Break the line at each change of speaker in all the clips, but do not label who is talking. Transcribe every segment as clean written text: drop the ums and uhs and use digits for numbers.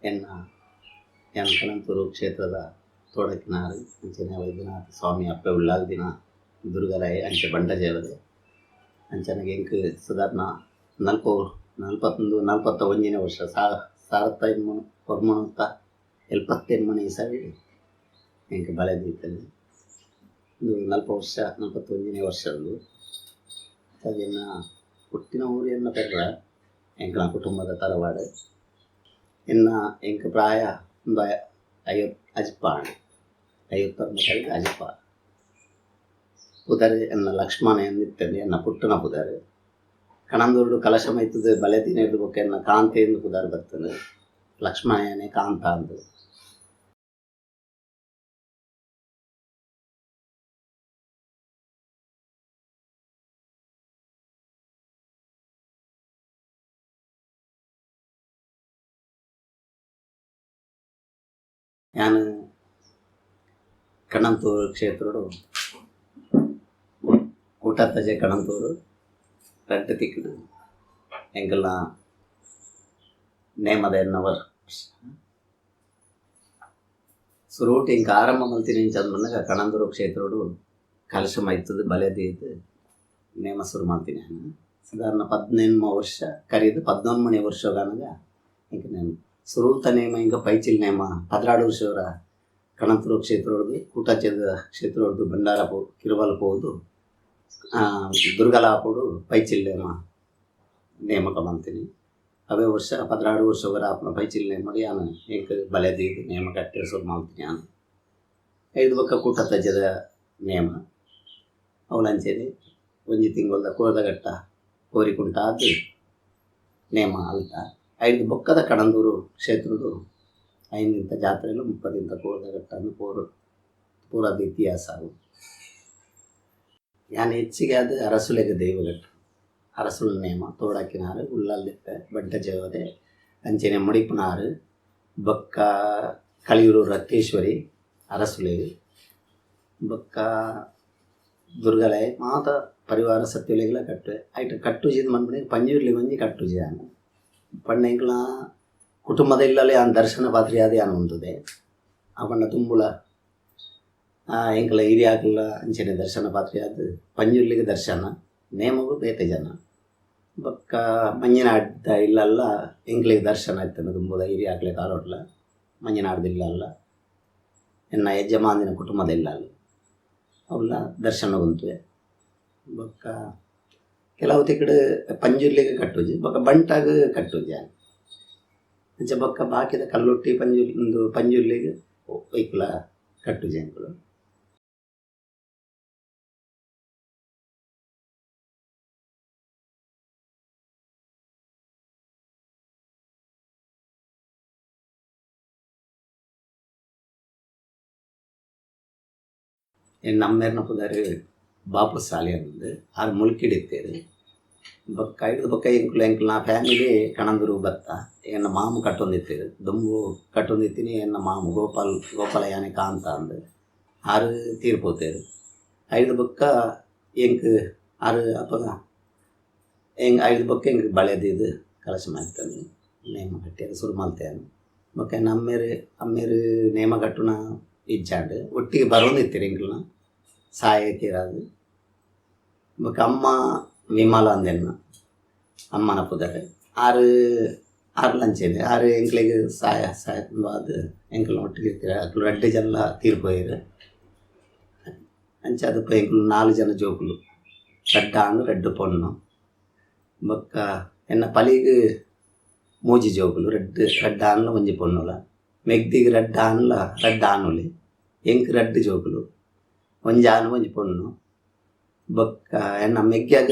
ಎನ್ನ ಕಣಂತೂರು ಕ್ಷೇತ್ರದ ತೋಡಕಿನಾರು ಅಂಚನೆ ವೈದ್ಯನಾಥ ಸ್ವಾಮಿ ಅಪ್ಪೆ ಉಳ್ಳಾಲ್ ದಿನ ದುರ್ಗರಾಯ ಅಂಚೆ ಬಂಡಜೇವದೆ ಅಂಚನೆಗೆ ಎಂಕ್ ಸಾಧಾರಣ 41 ವರ್ಷ ಸಾರತ್ತ ಹೊರ್ಮಣತ್ತ 78 ಇಸವಿ ಎಂಕ್ ಬಳೆದಿತ್ತಲ್ಲಿ ಇದು 41 ವರ್ಷದ್ದು ಅದನ್ನು ಹುಟ್ಟಿನ ಊರಿನ ಪೆರ್ರ ಎಂಕನ ಕುಟುಂಬದ ತರವಾಡು ಎಂಕ್ ಪ್ರಾಯ ಒಂದು 50 ಅಜಿಪ್ಪ ಪುದರ್ ಎನ್ನ ಲಕ್ಷ್ಮಣ ಎಂದಿತ್ತಂದು ಎನ್ನ ಪುಟ್ಟನ ಪುದರ್ ಕಣಂದೂರು ಕಲಶ ಮೈತದ ಬಲೆ ತಿನ್ನಿದ್ದು ಬೊಕ್ಕ ಎನ್ನ ಕಾಂತೆ ಎಂದು ಪುದರ್ ಬರ್ತದೆ ಲಕ್ಷ್ಮಣನೇ ಕಾಂತ ಅಂದು ഞാൻ ಕಣಂತೂರು ಕ್ಷೇತ್ರಡು ಊಟತ್ತಜೆ ಕಣಂತೂರು ರೆಡ್ ತಿಕ್ಕಡು ಎಂಕಲ್ನ ನೇಮದ ಎನ್ನವರ್ ಸುರೂಟಿ ಇಂಕ ಆರಂಭ ಮಲ್ತೀನಿ ಚಂದ ಕಣಂತೂರು ಕ್ಷೇತ್ರಡು ಕಲಶ ಮೈತದ ಬಲೆದಿದ್ದು ನೇಮ ಶುರು ಮಾಡ್ತೀನಿ ನಾನು ಸಾಧಾರಣ 18 ವರ್ಷ ಕರೀದು 11 ವರ್ಷ ಗನಗ ಇಂಕ ನೇಮ ಸುರೂತ ನೇಮ ಇಂಕ ಪೈಚಿಲ್ ನೇಮ 16 ವರ್ಷವರ ಕಣಂತೂರು ಕ್ಷೇತ್ರದ್ದು ಕೂಟಚದ ಕ್ಷೇತ್ರದ್ದು ಬಂಡಾರ ಕಿರುವಲ್ ಹೋದು ದುರ್ಗಲಾಪುಡು ಪೈಚಿಲ್ ನೇಮಕ ಮಾಡ್ತೀನಿ ಅವೇ ವರ್ಷ 16 ವರ್ಷವರ ಆಪನ ಪೈಚಿಲ್ ನೇಮ ನಾನು ಎಂಕ್ ಬಲೆದಿದ್ದು ನೇಮ ಕಟ್ಟೆ ಶುರು ಮಾಡ್ತೀನಿ ನಾನು 5 ಬೊಕ್ಕ ಕೂಟತಜ್ಜದ ನೇಮ ಅವಲಂಚೇರಿ ಒಂಜಿ ತಿಂಗಳದ ಕೋರದಗಟ್ಟ ಕೋರಿಕುಂಟಾದು ನೇಮ ಅಲ್ತ 5 ಬೊಕ್ಕದ ಕಣಂದೂರು ಕ್ಷೇತ್ರದ್ದು 5 ಜಾತ್ರೆಲು 30 ಕೋರದಗಟ್ಟ ಪೂರದ ಇತಿಹಾಸ ಅವು ಯಾನ್ ಹೆಚ್ಚಿಗೆ ಅದು ಅರಸುಲೆಗೆ ದೈವಗಟ್ಟ ಅರಸುಲ ನೇಮ ತೋಡಾಕಿನಾರು ಉಳ್ಳಲ್ದಿಪ್ಪೆ ಬಡ್ಡ ಜವದೆ ಅಂಚನೆ ಮುಡಿಪುನಾರು ಬೊಕ್ಕ ಕಳಿಯೂರು ರಕ್ತೇಶ್ವರಿ ಅರಸುಲೆಗೆ ಬೊಕ್ಕ ದುರ್ಗಲಯ ಮಾತ ಪರಿವಾರ ಸತ್ಯುಲೆಗಳ ಕಟ್ಟುವೆ ಐಟ್ ಕಟ್ಟುಜಿದ್ ಮನ್ಪಣೆ ಪಂಜೂರ್ಲಿ ಒಂಜಿ ಕಟ್ಟುಜಿ ನಾನು ಪಣ್ಣೆಂಕ್ಲ ಕುಟುಂಬದ ಇಲ್ಲಲೇ ಆ ದರ್ಶನ ಪಾತ್ರಿಯಾದೆ ಅನು ಉಂಟುದೆ ಅವಣ್ಣ ತುಂಬುಳ ಎಂಕಲ ಹಿರಿಯಾಕಲ ಅಂಚನೆ ದರ್ಶನ ಪಾತ್ರಿಯಾದ ಪಂಜುರ್ಲಿಗೆ ದರ್ಶನ ನೇಮಗು ಬೇತೆ ಜನ ಬೊಕ್ಕ ಮಂಜಿನಾಡ್ದ ಇಲ್ಲಲ್ಲ ಎಂಕ್ಲಿಗೆ ದರ್ಶನ ಆಯ್ತಾನೆ ತುಂಬುದ ಹಿರಿಯಾಕಲೆ ಕಾಲೋಟ್ಲ ಮಂಜಿನಾಡ್ದಿಲ್ಲಲ್ಲ ಎನ್ನ ಯಜಮಾನಿನ ಕುಟುಂಬದ ಇಲ್ಲಲ್ಲ ಅವಲ್ಲ ದರ್ಶನ ಬಂತುವೆ ಬೊಕ್ಕ ಕೆಲವು ತಿಕ್ಕಡು ಪಂಜುರ್ಲಿಗೆ ಕಟ್ಟುಜಿ ಬೊಕ್ಕ ಬಂಟಾಗ ಕಟ್ಟುಜಿ ಅಂಚೆ ಬೊಕ್ಕ ಬಾಕಿದ ಕಲ್ಲೊಟ್ಟಿ ಪಂಜುರ್ಲಿಗೆ ಒಯ್ಕುಲ ಕಟ್ಟುಜಿ ಅಂಕುಲು என் நம்மேர்ನ ಪುದರ್ ಬಾಪು ಸಾಲಿ ಅನ್ನೋದು ಆರು ಮುಲ್ಕಿಡಿತ್ತೇರು ಬೊಕ್ಕ 5 ಬೊಕ್ಕ ಎಂಕ್ಲು ನಾ ಫ್ಯಾಮಿಲಿ ಕಣಂದೂರು ಬತ್ತ ಎನ್ನ ಮಾಮು ಕಟ್ಟೊಂದಿತ್ತೇರು ದುಂಬು ಕಟ್ಟೊಂದಿತ್ತೀನಿ ಎನ್ನ ಮಾಮು ಗೋಪಾಲ ಯಾನೆ ಕಾಂತ ಅಂದು ಆರು ತೀರ್ಪೋತೇರು 5 ಬೊಕ್ಕ ಎಂಕ್ ಆರು ಅಪ್ಪಗ 5 ಬೊಕ್ಕ ಎಂಕ್ ಬಳೆದಿದ್ದು ಕಲಶ ಮಾಡ್ತಾನೆ ನೇಮ ಕಟ್ಟಿಯದು ಶುರು ಮಾಡ್ತೇನೆ ಬೊಕ್ಕ ಅಮ್ಮೇರು ನೇಮ ಕಟ್ಟುನ ಇಜ್ಜಾಂಡು ಒಟ್ಟಿಗೆ ಬರೋದಿತ್ತೀರಿ ಎಂಕ್ಲನ ಸಾಯಕೀರಾದು ಬೊಕ್ಕ ಅಮ್ಮ ವಿಮಲ ಅಂದೆನ್ನ ಅಮ್ಮನ ಪುದರ್ ಆರು ಲಂಚೇನೆ ಆರು ಎಂಕ್ಲಿಗೆ ಸಾಯ ಅದು ಎಂಕ್ಲ ಒಟ್ಟಿಗೆ ಇರ್ತೀರ ಅಕ್ಲು 2 ಜನ ತೀರ್ಪೋಯ್ರು ಅಂಚೆ ಅದಪ್ಪ ಎಂಕ್ಲು 4 ಜನ ಜೋಕುಲು ರೆಡ್ಡ ಆಂಡು ರೆಡ್ ಪೊಣ್ಣು ಬೊಕ್ಕ ಎನ್ನ ಪಲಿಗೆ 3 ಜೋಕುಲು ರೆಡ್ ಆನ್ಲ ಒಂಜಿ ಪೊಣ್ಣುಲ ಮೆಗ್ದಿಗೆ ರೆಡ್ ಆನುಲಿ ಎಂಕ್ ರೆಡ್ ಜೋಕುಲು ಒಂಜಿ ಆನು ಒಂಜಿ ಪೊಣ್ಣು ಬೊಕ್ಕ ಎನ್ನ ಮೆಗ್ಗ್ಯಾಗ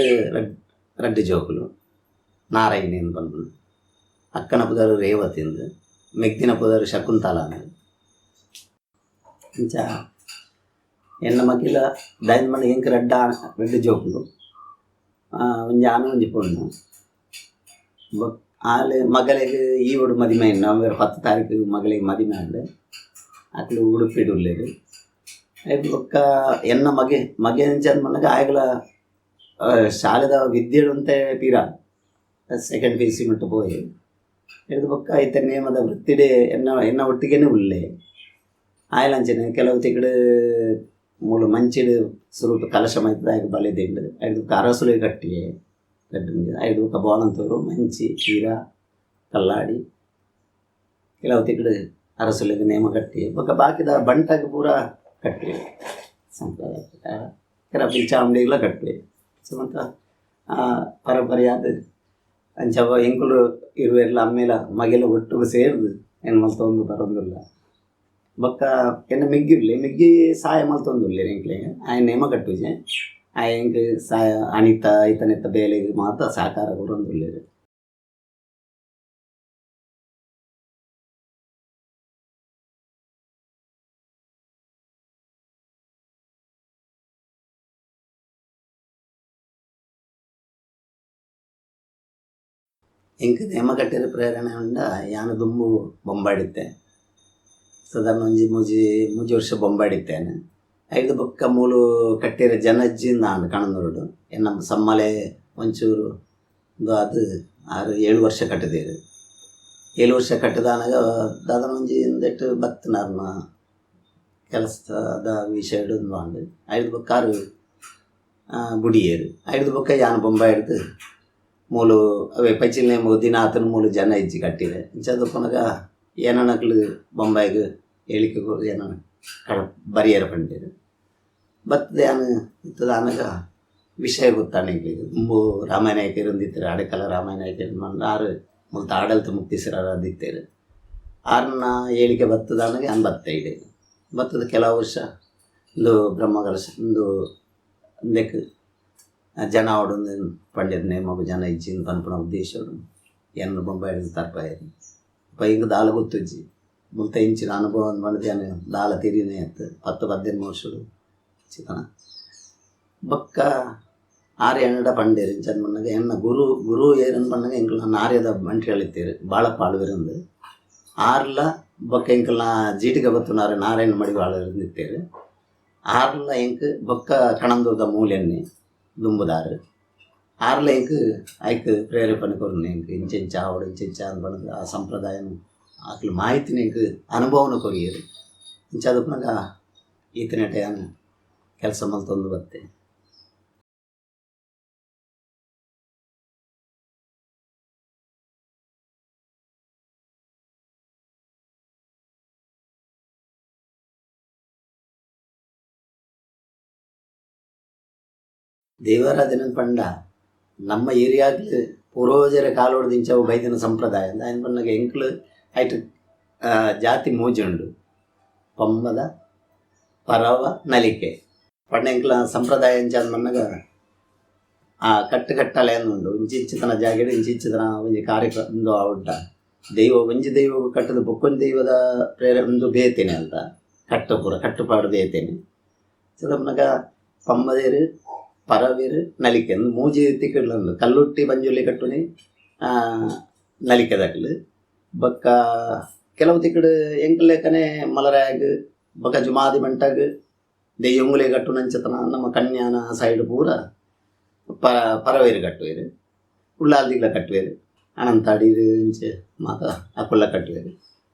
ರೆಡ್ ಜೋಕುಲು ನಾರಾಯಣಿ ಎಂದು ಬಂದು ಅಕ್ಕನ ಪುದರ್ ರೇವತಿಂದು ಮೆಗ್ದಿನ ಪುದರ್ ಶಕುಂತಲ ಅಂದು ಅಂಚ ಎನ್ನ ಮಗಿಲ ದೈನ್ ಮನೆ ಎಂಕ್ ರೆಡ್ ಜೋಕುಲು ಒಂಜಿ ಆನು ಒಂಜಿ ಪೊಣ್ಣು ಬೊಕ್ಕ ಆಲೆ ಮಗಳಿಗೆ ಈ ಒಡು ಮದಿಮೆ ನವೆಂಬರ್ 10 ತಾರೀಕು ಮಗಳಿಗೆ ಮದಿಮೆ ಆಂಡು ಅಕ್ಲು ಉಡುಪಿಡುಲ್ಲೇರು ಬೊಕ್ಕ ಎನ್ನ ಮಗೆ ಅಂಚಂದು ಮನಗ ಆಯ್ಗಲ ಶಾಲೆದ ವಿದ್ಯೆಡು ಅಂತೆ ಪೀರ ಸೆಕೆಂಡ್ PUC ಮಟ್ಟ ಪೋಯಿ ಹಿಡಿದು ಬೊಕ್ಕ ಐತ ನೇಮದ ವೃತ್ತಿಡೆ ಎನ್ನ ಒಟ್ಟಿಗೆನೆ ಉಳ್ಳೆ ಆಯ್ಲಂಚನೆ ಕೆಲವು ತಿಕ್ಕಡು ಮೂಲು ಮಂಚಿಡು ಸುರುಟು ಕಲಶ ಮೈತದ ಆಯ್ಕೆ ಬಲಿದಿಂಡು ಐದು ಅರಸುಲೆ ಕಟ್ಟಿಯೆ ಐದು ಬೋನಂತೂರು ಮಂಚಿ ತೀರ ಕಲ್ಲಾಡಿ ಕೆಲವು ತಿಕ್ಕಡು ಅರಸುಲೆಗೆ ನೇಮ ಕಟ್ಟಿ ಬೊಕ್ಕ ಬಾಕಿದ ಬಂಟಾಗ ಪೂರ ಕಟ್ಟಿ ಸಂಪ್ರದಾಯ ಪ್ರಕಾರ ಕೆಲ ಪಿಲ್ಚಾಮಡಿಗಳ ಕಟ್ಟಿ ಸೊ ಮತ್ತು ಪರಂಪರೆಯಾದ ಅಂಚವ ಎಂಕುಲು ಇರುವೆಲ್ಲ ಅಮ್ಮೇಲ ಮಗೆಲ ಒಟ್ಟಿಗೆ ಸೇರಿದು ಏನು ಮಲ್ತೊಂದು ಬರೋದಿಲ್ಲ ಬೊಕ್ಕ ಎನ್ನ ಮಿಗ್ಗಿ ಸಹಾಯ ಮಲ್ತೊಂದುಲ್ಲೆ ಎಂಕ್ಲೆಗೆ ಆಯ್ನ ನೇಮ ಕಟ್ಟುಜೆ ಆ ಎಂಕ್ ಸಹಾಯ ಅನಿತ ಐತನೆತ್ತ ಬೇಲೆಗೆ ಮಾತ್ರ ಸಹಕಾರ ಕೊಡೊಂದುಲ್ಲೆರು. ಎಂಕ್ ನೇಮ ಕಟ್ಟಿದ ಪ್ರೇರಣೆ ಉಂಡ ಯಾನು ದುಂಬು ಬೊಂಬಾಡಿತ್ತೆ ಸಾಧಾರಣ ಮೂಜಿ ವರ್ಷ ಬೊಂಬಾಡಿತ್ತೇನೆ ಐದು ಬೊಕ್ಕ ಮೂಲು ಕಟ್ಟಿರ ಜನಜ್ಜಿ ನಾನು ಕಣನೂರುಡು ಎನ್ನ ಸಮ್ಮಲೆ ಒಂಚೂರು ಅದು 6-7 ವರ್ಷ ಕಟ್ಟಿದೇರು 7 ವರ್ಷ ಕಟ್ಟಿದಾನಾಗ ದಾದನ ಒಂಜಿ ಇಂದೆಟ್ಟು ಬತ್ತು ನನ್ನ ಕೆಲಸದ ವಿಷಯ ಮಾಡಿ ಐದು ಬೊಕ್ಕ 6 ಬುಡಿಯೇರು ಐದು ಬೊಕ್ಕ ಯಾನು ಬೊಂಬಾಯಿಡ್ದು ಮೂಲು ಅವೇ ಪೈಚಿಲ್ನೇ ದಿನ ಆತನ ಮೂಲು ಜನ ಇಜ್ಜಿ ಕಟ್ಟಿದೆ ಇಂಚದಪ್ಪನಾಗ ಏನನಕ್ಲು ಬೊಂಬಾಯಿಗೆ ಹೇಳಿಕೆ ಏನ ಕಡ ಬರಿಯರ ಪಂಡಿರು ಬರ್ತದೆ ಯಾನು ಇತ್ತದ ಆನಾಗ ವಿಷಯ ಗೊತ್ತಾಣಿಗೆ ತುಂಬು ರಾಮಾಯಣ ಐಕೆರೊಂದಿತ್ತೇರು ಅಡೆಕಲ ರಾಮಾಯಣ ಐಕೆರು ಮಂದು 6 ಮುಲ್ತ ಆಡಳಿತ ಮುಕ್ತಿಸರದಿತ್ತೇರು 6ನ ಹೇಳಿಕೆ ಬರ್ತದ ಆನಾಗ 85 ಬರ್ತದ ಕೆಲವು ವರ್ಷ ಒಂದು ಬ್ರಹ್ಮಕಲಶ ಒಂದು ಅಂದಕ್ಕೆ ಜನ ಅವಡೊಂದು ಪಂಡಿತ ನೇಮಗು ಜನ ಇಜ್ಜಿನ ಪನ್ಪುನ ಉದ್ದೇಶಡು ಎನ್ನು ಬೊಂಬಾಯಿಡಿದ ತರ್ಪಾಯಿರು ಪೈಗೆ ದಾಲ ಗೊತ್ತುಜ್ಜಿ ಮುಲ್ತ ಇಂಚಿನ ಅನುಭವ ಮಾಡಿದ್ದೇನೆ ದಾಲ ತಿರಿನೇ ಇತ್ತು 10-18 ವರ್ಷಡು ಚಿತನ ಬೊಕ್ಕ 6 ಪಂಡೇರು ಇಂಚನ್ ಬಣ್ಣಗ ಎನ್ನ ಗುರು ಏರನ್ ಬಣ್ಣಗ ಎಂಕಲ್ನ ನಾರ್ಯದ ಮಂಟ್ರಿ ಹೇಳಿತ್ತೇರು ಭಾಳ ಪಾಳುವಿರಂದು 6ಲ ಬೊಕ್ಕ ಎಂಕಲ್ನ ಜೀಟಿಗೆ ಬತ್ತುನಾರೆ ನಾರಾಯಣ ಮಡಿಗೆ ಆಳಿರ್ತೇರು 6ಲ ಎಂಕ್ ಬೊಕ್ಕ ಕಣಂದೂರದ ಮೂಲೆನ್ನೆ ದುಂಬುದಾರು 6ಲ ಎಂಕ್ ಐಕ್ ಪ್ರೇರೇಪಣೆ ಕೊರ್ನೆ ಎಂಕ್ ಇಂಚೆಂಚ ಆವಡು ಇಂಚೆಂಚ ಅಂದ್ಬಣ್ಣದ ಆ ಸಂಪ್ರದಾಯನು ಆಕಲು ಮಾಹಿತಿನ ಎಂಕ್ ಅನುಭವನ ಕೊರಿಯರು ಇಂಚಾದಪ್ಪನಾಗ ಈತನ ಟೈಮ್ ಕೆಲಸ ಮಲ್ತೊಂದು ಬತ್ತೆ. ದೇವಾರಾಧನೆ ಪಂಡ ನಮ್ಮ ಏರಿಯಾಗ್ಲು ಪೂರ್ವಜರ ಕಾಲೋಡ್ದಿಂಚವು ಬೈದಿನ ಸಂಪ್ರದಾಯ ಆಯ್ನ ಪಂಡಗ ಎಂಕ್ಲು ಐಟ್ ಜಾತಿ ಮೂಜುಂಡು ಪಂಬದ ಪರವ ನಲಿಕೆ ಪಂಡ ಎಂಕ್ಲ ಸಂಪ್ರದಾಯ ಅಂಚಾದ ಮನ್ನಗ ಆ ಕಟ್ಟಲೆ ಅನ್ನುಂಡು ಇಂಚಿಂಚಿತನ ಜಾಗೆಡು ಇಂಚಿಂಚಿತನ ಒಂಜಿ ಕಾರ್ಯಕ್ರಮ ಉಂಟ ದೈವ ಒಂಜಿ ದೈವ ಕಟ್ಟದ ಬೊಕ್ಕೊಂಜಿ ದೈವದ ಒಂದು ಬೇತೇನೆ ಅಂತ ಕಟ್ಟುಪಾಡು ಬೇತೇನೆ ಚದಮ್ಮನಗ ಪಂಬದೇರು ಪರವೇರು ನಲಿಕೆ ಅಂದು ಮೂಜಿ ತಿಕ್ಕಡ್ಲು ಕಲ್ಲುಟ್ಟಿ ಬಂಜುಲಿ ಕಟ್ಟುನಿ ನಲಿಕೆ ದಕ್ಲು ಬೊಕ್ಕ ಕೆಲವು ತಿಕ್ಕಡು ಎಂಕಲ್ ಲೆಕ್ಕನೆ ಮಲರಾಗ ಬೊಕ್ಕ ಜುಮಾದಿ ಬಂಟಾಗ ದೆಯ್ಯಂಗುಲೆ ಕಟ್ಟು ನಂಚತನ ನಮ್ಮ ಕನ್ಯಾನ ಸೈಡ್ ಪೂರ ಪರವೇರು ಕಟ್ಟುವೇರು ಉಳ್ಳಾಲ್ದಿಗ್ಲ ಕಟ್ಟುವೇರು ಅನಂತಾಡಿರು ಇಂಚೆ ಮಾತ ಅಕ್ಕುಲ್ಲ ಕಟ್ಟುವೇರು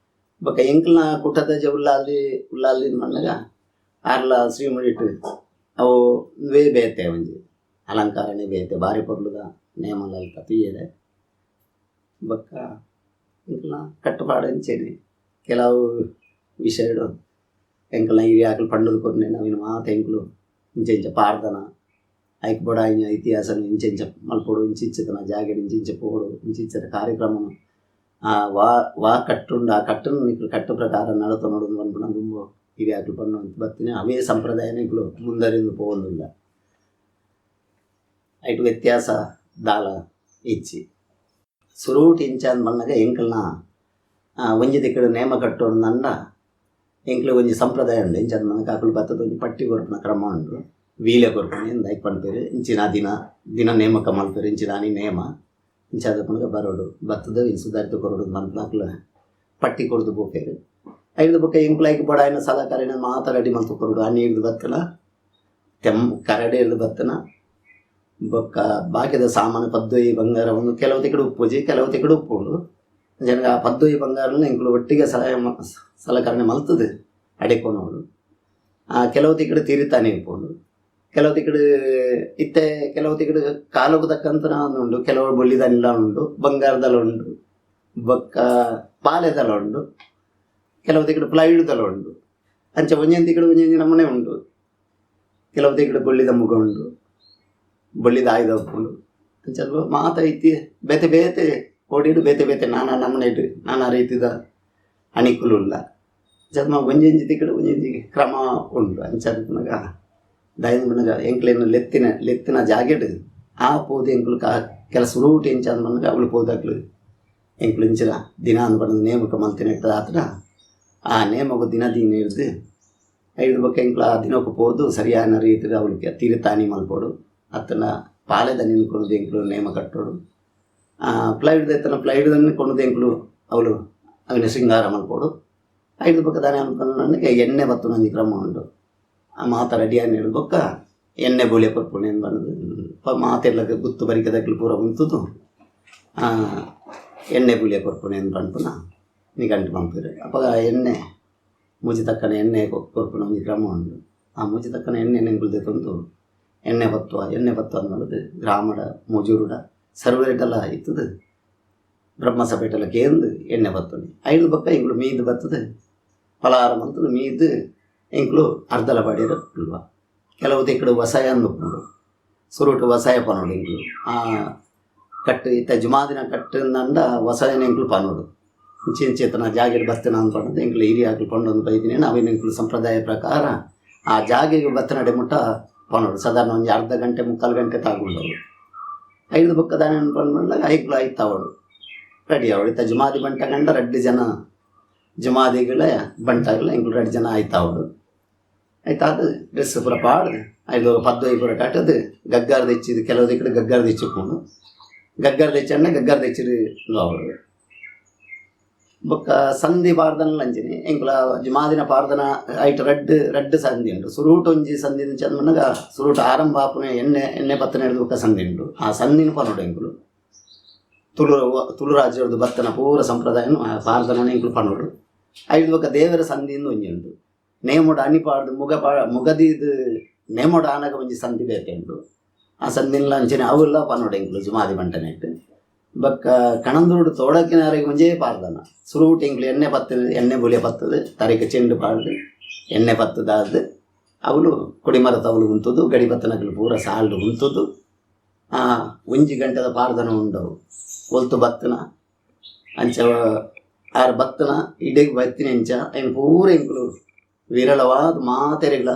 ಬೊಕ್ಕ ಎಂಕಲ್ನ ಕುಟದ ಉಳ್ಳಾಲ್ದಿ ಮಣ್ಣಗ ಆರ್ಲ ಶ್ರೀಮುಡಿಟ್ಟು ಅವು ಬೇತೆ ಒಂಜಿ ಅಲಂಕಾರನೇ ಬೇತೆ ಬಾರಿ ಪೊರ್ಲುದ ನೇಮಲಲ್ತ ತುಯ್ಯದೆ ಬೊಕ್ಕ ಎಂಕಲ್ನ ಕಟ್ಟುಪಾಡು ಅಂಚೆನೆ ಕೆಲವು ವಿಷಯಡು ಎಂಕಲ್ನ ಹಿರಿಯಾಕಲು ಪಂಡುದು ಕೊರ್ನೆ ನಾವಿನ ಮಾತ ಎಂಕುಲು ಇಂಚೆಂಚ ಪಾರ್ದನ ಐಕ್ ಬೊಡ ಇತಿಹಾಸನ ಇಂಚೆಂಚ ಮಲ್ಪೊಡು ಇಂಚಿಂಚತನ ಜಾಗೆಡು ಇಂಚಿಂಚ ಪೋಡು ಇಂಚಿಂಚದ ಕಾರ್ಯಕ್ರಮ ವಾ ಕಟ್ಟುಂಡು ಆ ಕಟ್ಟನ್ನು ನಿಕ್ಲು ಕಟ್ಟು ಪ್ರಕಾರ ನಡತ ನೋಡೋದು ಅನ್ಬಿಡ ತುಂಬ ಹಿರಿಯಾಕಲು ಪಣ್ಣು ಅಂತ ಬರ್ತೀನಿ ಅವೇ ಸಂಪ್ರದಾಯನ ಇಕ್ಲು ಮುಂದರಿಂದ ಪೋವೊಂದಿಲ್ಲ ಐಟು ವ್ಯತ್ಯಾಸ ದಾಲ ಇಚ್ಚಿ ಸುರೂಟ್ ಇಂಚಾನ್ ಬಣ್ಣಗ ಎಂಕಲ್ನ ಒಂಜಿ ದಿಕ್ಕಡು ನೇಮ ಕಟ್ಟೋಡು ನಂಡ ಎಂಕ್ಲು ಒಂಜಿ ಸಂಪ್ರದಾಯ ಉಂಡು ಇಂಚಾನ್ ಬಣ್ಣಗ ಅಕುಲು ಬತ್ತದ ಒಂಜಿ ಪಟ್ಟಿ ಕೊರ್ಪುನ ಕ್ರಮ ಉಂಡು ವೀಲೆ ಕೊರ್ಪುನಿ ಎಂದು ಐಕ್ ಪಣ್ಪೇರು ಇಂಚಿನ ದಿನ ನೇಮಕ ಮಲ್ಪೇರು ಇಂಚಿದಾನಿ ನೇಮ ಇಂಚಾದ ಪಣ್ಣಗ ಬರೋಡು ಬತ್ತದ ಇನ್ ಸುಧಾರಿತ ಕೊರೋಡು ಮನ್ಪುನ ಅಕುಲು ಪಟ್ಟಿ ಕೊಡ್ದು ಬೋಪೇರು ಐದು ಬೊಕ್ಕ ಎಂಕ್ಲು ಐಕ್ ಬೊಡಾಯಿನ ಸಲಕರಿನ ಮಾತ ರೆಡಿ ಮಲ್ತು ಕೊರೋಡು ಹಣ್ಣಿ ಹಿಡ್ದು ಬತ್ತನ ಕರಡೆ ಹಿಡ್ದು ಬತ್ತನ ಬೊಕ್ಕ ಬಾಕಿದ ಸಾಮಾನು ಪದ್ದೊಯ್ಯಿ ಬಂಗಾರ ಒಂದು ಕೆಲವು ತಿಕ್ಕಡು ಉಪ್ಪುಜಿ ಕೆಲವು ತಿಕ್ಕಡು ಉಪ್ಪುಂಡು ಜನಗ ಆ ಪದ್ದೊಯ್ಯ ಬಂಗಾರನ ಎಂಕ್ಲು ಒಟ್ಟಿಗೆ ಸಲಕರಣೆ ಮಲ್ತದು ಅಡೆಕೊನೋಡು. ಕೆಲವು ತಿಕ್ಕಡು ತಿರುತಾನೆ ಇಪ್ಪುಂಡು, ಕೆಲವು ತಿಕ್ಕಡು ಇತ್ತೆ ಕೆಲವು ತಿಕ್ಕಡು ಕಾಲಕ್ಕೆ ತಕ್ಕಂತ ಉಂಡು. ಕೆಲವು ಬೊಳ್ಳಿದಲ್ಲ ಉಂಡು, ಬಂಗಾರದಲ್ಲ ಉಂಡು, ಬೊಕ್ಕ ಪಾಲೆದಲ್ಲ ಉಂಡು, ಕೆಲವು ತಿಕ್ಕಡು ಪ್ಲೈಡ್ದಲ್ಲ ಉಂಡು. ಅಂಚ ಒಂಜೊಂದು ತಿಕ್ಕಡು ಒಂಜೊಂದು ನಮೂನೆ ಉಂಡು. ಕೆಲವು ತಿಕ್ಕಡು ಬೊಳ್ಳಿದ ಮುಗ ಉಂಡು, ಬೊಳ್ಳಿದ ಆಯುಧ ಉಂಡು. ಅಂಚ ಮಾತ ಐತಿ ಬೇತೆ ಬೇತೆ ಓಡಿಡು ಬೇತೆ ಬೇತೆ ನಾನಾ ನಮೂನೆ ಇಡು ನಾನಾ ರೀತಿದ ಅಣಿಕುಲು ಜನ್ಮ ಒಂಜೊಂಜಿ ತಿಕ್ಕಡು ಒಂಜೊಂಜಿ ಕ್ರಮ ಉಂಡು. ಅಂಚನಗ ದಯನಗ ಎಂಕ್ಲೇನು ಲೆತ್ತಿನ ಜಾಗೆಡು ಆ ಪೋದು ಎಂಕ್ಲು ಕೆಲಸ ರೂಟ್ ಎಂಚ ಅಂದ್ಮನಗ ಅವಳು ಪೋದಾಗ್ಲು ಎಂಕ್ಲು ಇಂಚಿನ ದಿನ ಅಂದ್ಬಂದು ನೇಮಕ ಮಲ್ತಿನ ಇಟ್ಟದ ಆತರ ಆ ನೇಮಕ ದಿನ ಹಿಡ್ದು ಐದು ಬಕ್ಕ ಎಂಕ್ಲು ಆ ದಿನಕ್ಕೆ ಪೋದು ಸರಿಯಾದ ರೀತಿಗೆ ಅವಳಿಗೆ ತಿರುತಾನಿ ಮಲ್ಪೋಡು. ಅತ್ತನ ಪಾಲೆದ ನಿನ್ಕೊಳದು ಎಂಕ್ಲು ನೇಮ ಕಟ್ಟೋಡು. ಪ್ಲೈಡ್ ಎತ್ತನ ಪ್ಲೈಡ್ದನ್ನು ಕೊಂಡದು ಎಂಕ್ಲು ಅವಳು ಅವನ ಶೃಂಗಾರ ಮಲ್ಪೋಡು. ಐದು ಬಕ್ಕ ದಾನೆ ಅನ್ಕೊಂಡೆ ಎಣ್ಣೆ ಬತ್ತು ನಂಜಿ ಕ್ರಮ ಉಂಡು. ಆ ಮಾತ ರೆಡಿಯಾಗಿ ಹಿಡ್ಬೊಕ್ಕ ಎಣ್ಣೆ ಬೋಲೆ ಕೊರ್ಪುಣೆ ಏನು ಬಂದು ಮಾತೆಲ್ಲ ಗುತ್ತು ಬರಿಕದಾಗ್ಲು ಪೂರ ಉಂತುದು ಎಣ್ಣೆ ಬುಲಿಯ ಕೊರ್ಪುಣೆ ಏನು ಬಂಪುನ ನೀ ಗಂಟು ಪಂಪಿರು ಅಪ್ಪ ಎಣ್ಣೆ ಮೂಜಿ ತಕ್ಕನ ಎಣ್ಣೆ ಕೊರ್ಪುನ ಒಂದು ಕ್ರಮ ಉಂಡು. ಆ ಮೂಜಿ ತಕ್ಕನ ಎಣ್ಣೆ ನೆಂಗುಳ್ದೆ ತಂದು ಎಣ್ಣೆ ಬತ್ತುವ ಅನ್ನೋದು ಗ್ರಾಮಡ ಮುಜುರುಡ ಸರ್ವರೇಟೆಲ್ಲ ಇತ್ತದು ಬ್ರಹ್ಮಸಭೆಟೆಲ್ಲ ಕೇಂದು ಎಣ್ಣೆ ಬತ್ತುಂಡು. ಐದು ಬಕ್ಕ ಇಂಗ್ಳು ಮೀದು ಬರ್ತದೆ ಫಲಾರ ಮಂತದ್ದು ಮೀದು ಎಂಕ್ಲು ಅರ್ಧಲ ಬಾಡಿರ ಇಲ್ವ. ಕೆಲವು ತಿಕ್ಕಡು ವಸಾಯ ಅಂದುಕೊಂಡು ಸುರುಟು ವಸಾಯ ಪನೋಡು ಎಂಕ್ಲು ಕಟ್ಟು ಇತ್ತ ಜುಮಾದಿನ ಕಟ್ಟಂದ ವಸಾಯನ ಎಂಕ್ಲು ಪನೋಡು ಚಿಂತನ ಜಾಗೆಗೆ ಬರ್ತೇನೆ ಅಂದ್ಕೊಂಡು ಎಂಕ್ಲು ಹಿರಿಯ ಹಾಕಿ ಕೊಂಡೊಂದು ಬೈದಿನಿ ಅವಿನ ಎಂಕ್ಲು ಸಂಪ್ರದಾಯ ಪ್ರಕಾರ ಆ ಜಾಗೆಗೆ ಬತ್ತನಡೆ ಮುಟ್ಟ ಪನೋಡು ಸಾಧಾರಣ ಒಂದು ಅರ್ಧ ಗಂಟೆ ಮುಕ್ಕಾಲು ಗಂಟೆ ತಾಗೊಂಡವರು. ಐದು ಬಕ್ಕ ದಾನೆ ಅನ್ಕೊಂಡ್ಬಂದಾಗ ಐಕ್ಲು ಆಯ್ತಾವಳು ರೆಡಿ ಅವಳು ಇತ್ತ ಜುಮಾದಿ ಬಂಟ ಗಂಡ 2 ಜನ ಜುಮಾದಿಗಳ ಬಂಟಾಗಲ್ಲ ಎಂಕ್ಲು 2 ಜನ ಆಯ್ತಾವಳು. ಆಯ್ತಾದ ಡ್ರೆಸ್ ಪೂರ ಪಾಡ್ದು ಐದು ಪದ್ದೊಯ್ಯ ಪೂರ ಕಟ್ಟದು ಗಗ್ಗಾರ ತೆಚ್ಚಿದು ಕೆಲವು ದಿಕ್ಕಡೆ ಗಗ್ಗಾರ ತೆಚ್ಚಿಕೊಂಡು ಗಗ್ಗಾರ ತೆಚ್ಚಣ್ಣ ಗಗ್ಗಾರ ತೆಚ್ಚಿರು ಅವಳು ಬೊಕ್ಕ ಸಂಧಿ ಪಾರ್ದನ ಅಂಚಿನಿ ಎಂಕ್ಲ ಜುಮಾದಿನ ಪಾರ್ದನ ಐಟ್ ರಡ್ಡು ಸಂಧಿ ಉಂಟು. ಸುರೂಟು ಒಂಜಿ ಸಂಧಿ ಚಂದಮನ್ನಗ ಸುರೂಟು ಆರಂಭ ಆಪುನ ಎಣ್ಣೆ ಪತ್ತನ ಹಿಡಿದು ಬೊಕ್ಕ ಸಂಧಿ ಉಂಟು. ಆ ಸಂಧಿನ ಪನೋಡು ಎಂಕ್ಲು ತುಳು ರಾಜ್ಯದ ಬತ್ತನ ಪೂರ ಸಂಪ್ರದಾಯನು ಪಾರ್ದನ ಎಂಕ್ಲು ಪನೋಡು. ಐದು ಬೊಕ್ಕ ದೇವರ ಸಂಧಿಯಿಂದ ಒಂಜಿ ಉಂಟು. ನೇಮೋಡ ಅಣಿಪಾಡ್ದು ಮುಗದಿದು ನೇಮೋಡ ಆನಗ ಒಂಜಿ ಸಂಧಿ ಬೇತೆ ಉಂಟು. ಆ ಸಂಧಿಲ್ಲ ಅಂಚನೆ ಅವೆಲ್ಲ ಪನೋಡು ಎಂಕ್ಲು ಜುಮಾದಿ ಬಂಟನೆ ಇಟ್ಟು ಬೊಕ್ಕ ಕಣಂದೂಡು ತೋಡಕ್ಕಿನಾರಿಗೆ ಮುಂಜೆ ಪಾರ್ದನ ಸುರುಟು ಎಂಕ್ಲು ಎಣ್ಣೆ ಬುಲಿಯ ಪತ್ತದು ತರಿಕೆ ಚೆಂಡು ಪಾಡ್ದು ಎಣ್ಣೆ ಪತ್ತದಾದ ಅವಳು ಕೊಡಿಮರದ ಅವಳು ಉಂತುದು ಗಡಿ ಬತ್ತನಗಳು ಪೂರ ಸಾಲ್ಡು ಉಂತುದು. ಒಂಜಿ ಗಂಟೆದ ಪಾರ್ದನ ಉಂಡವು ಒಲ್ತು ಬತ್ತನ ಅಂಚ ಆರು ಬತ್ತನ ಇಡೆಗೆ ಬತ್ತಿನ ಅಂಚ ಅಯ್ನು ಪೂರ ಎಂಕ್ಲು ವಿರಳವಾದ ಮಾತೆರೆಗಳ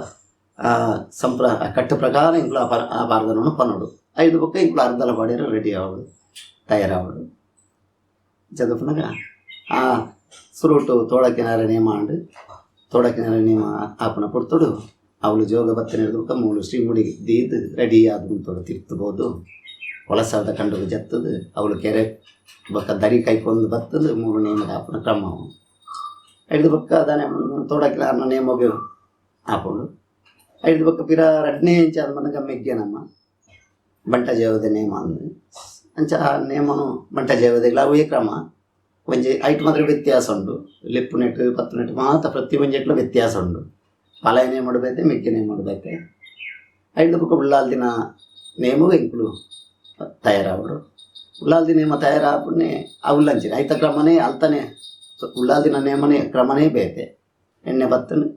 ಕಟ್ಟು ಪ್ರಕಾರ ಇಂಕ್ಲು ಆ ಪಾರ್ದನವನ್ನು ಪನೋಡು. ಐದು ಬೊಕ್ಕ ಇಂಕ್ಲು ಅರ್ಧಲ ಬಾಡಿರ ರೆಡಿ ಆವಡು ತಯಾರಾವಡು. ಜದಪನಗ ಆ ಸುರುಟು ತೋಡಕಿನಾರ ನೇಮ ಅಂಡು ತೋಡಕಿನಾರ ನೇಮ ಆಪನ ಕೊಡ್ತೋಡು ಅವಳು ಜೋಗ ಬತ್ತನ ಹಿಡಿದು ಮೂಳು ಶ್ರೀಮುಡಿ ದೀದು ರೆಡಿ ಆದ ಮುಂತೋಡು ತಿರ್ತಬೋದು ಹೊಲಸಾದ ಕಂಡು ಜತ್ತದು ಅವಳು ಕೆರೆ ಬೊಕ್ಕ ದರಿ ಕೈಕೊಂದು ಬತ್ತದು ಮೂರು ನೇಮದ ಆಪನ ಕ್ರಮ ಐದು ಬೊಕ್ಕ ಅದಾನೆ ತೋಡಕಿನಾರನ ನೇಮೋಗೆ ಆಪೋಡು. ಐದು ಬೊಕ್ಕ ಪಿರ 2ನೇ ಇಂಚ ಮನಗ ಮೆಗ್ಗೆ ನಮ್ಮ ಬಂಟ ಜೇವದ ನೇಮ ಅಂದು ಅಂಚ ನೇಮನು ಬಂಟ ಜೇವದೆಗಳ ಅವೇ ಕ್ರಮ ಒಂಜಿ ಐಟ್ ಮಾತ್ರ ವ್ಯತ್ಯಾಸ ಉಂಡು. ಲಿಪ್ಪು ನೆಟ್ಟು 10 ನೆಟ್ಟು ಮಾತ್ರ ಪ್ರತಿ ಒಂಜೆಟ್ಲ ವ್ಯತ್ಯಾಸ ಉಂಡು. ಪಲಾಯ ನೇಮಡು ಬೈತೆ ಮೆಗ್ಗೆ ನೇಮಡು ಬೈತೆ. ಐದು ಬೊಕ್ಕ ಉಳ್ಳಾಲ್ ದಿನ ನೇಮು ಎಂಕ್ಲು ತಯಾರಾವಡು. ಉಳ್ಳಾಲ್ ದಿನ ನೇಮ ತಯಾರಾಪುನ್ನೆ ಅವಲ್ಲಂಚಿನ ಐತ ಕ್ರಮನೇ ಅಲ್ತಾನೆ ಉಳ್ಳಾಲ್ ದಿನ ನೇಮನೆ ಕ್ರಮನೇ ಬೇತೆ ಎಣ್ಣೆ ಬತ್ತನು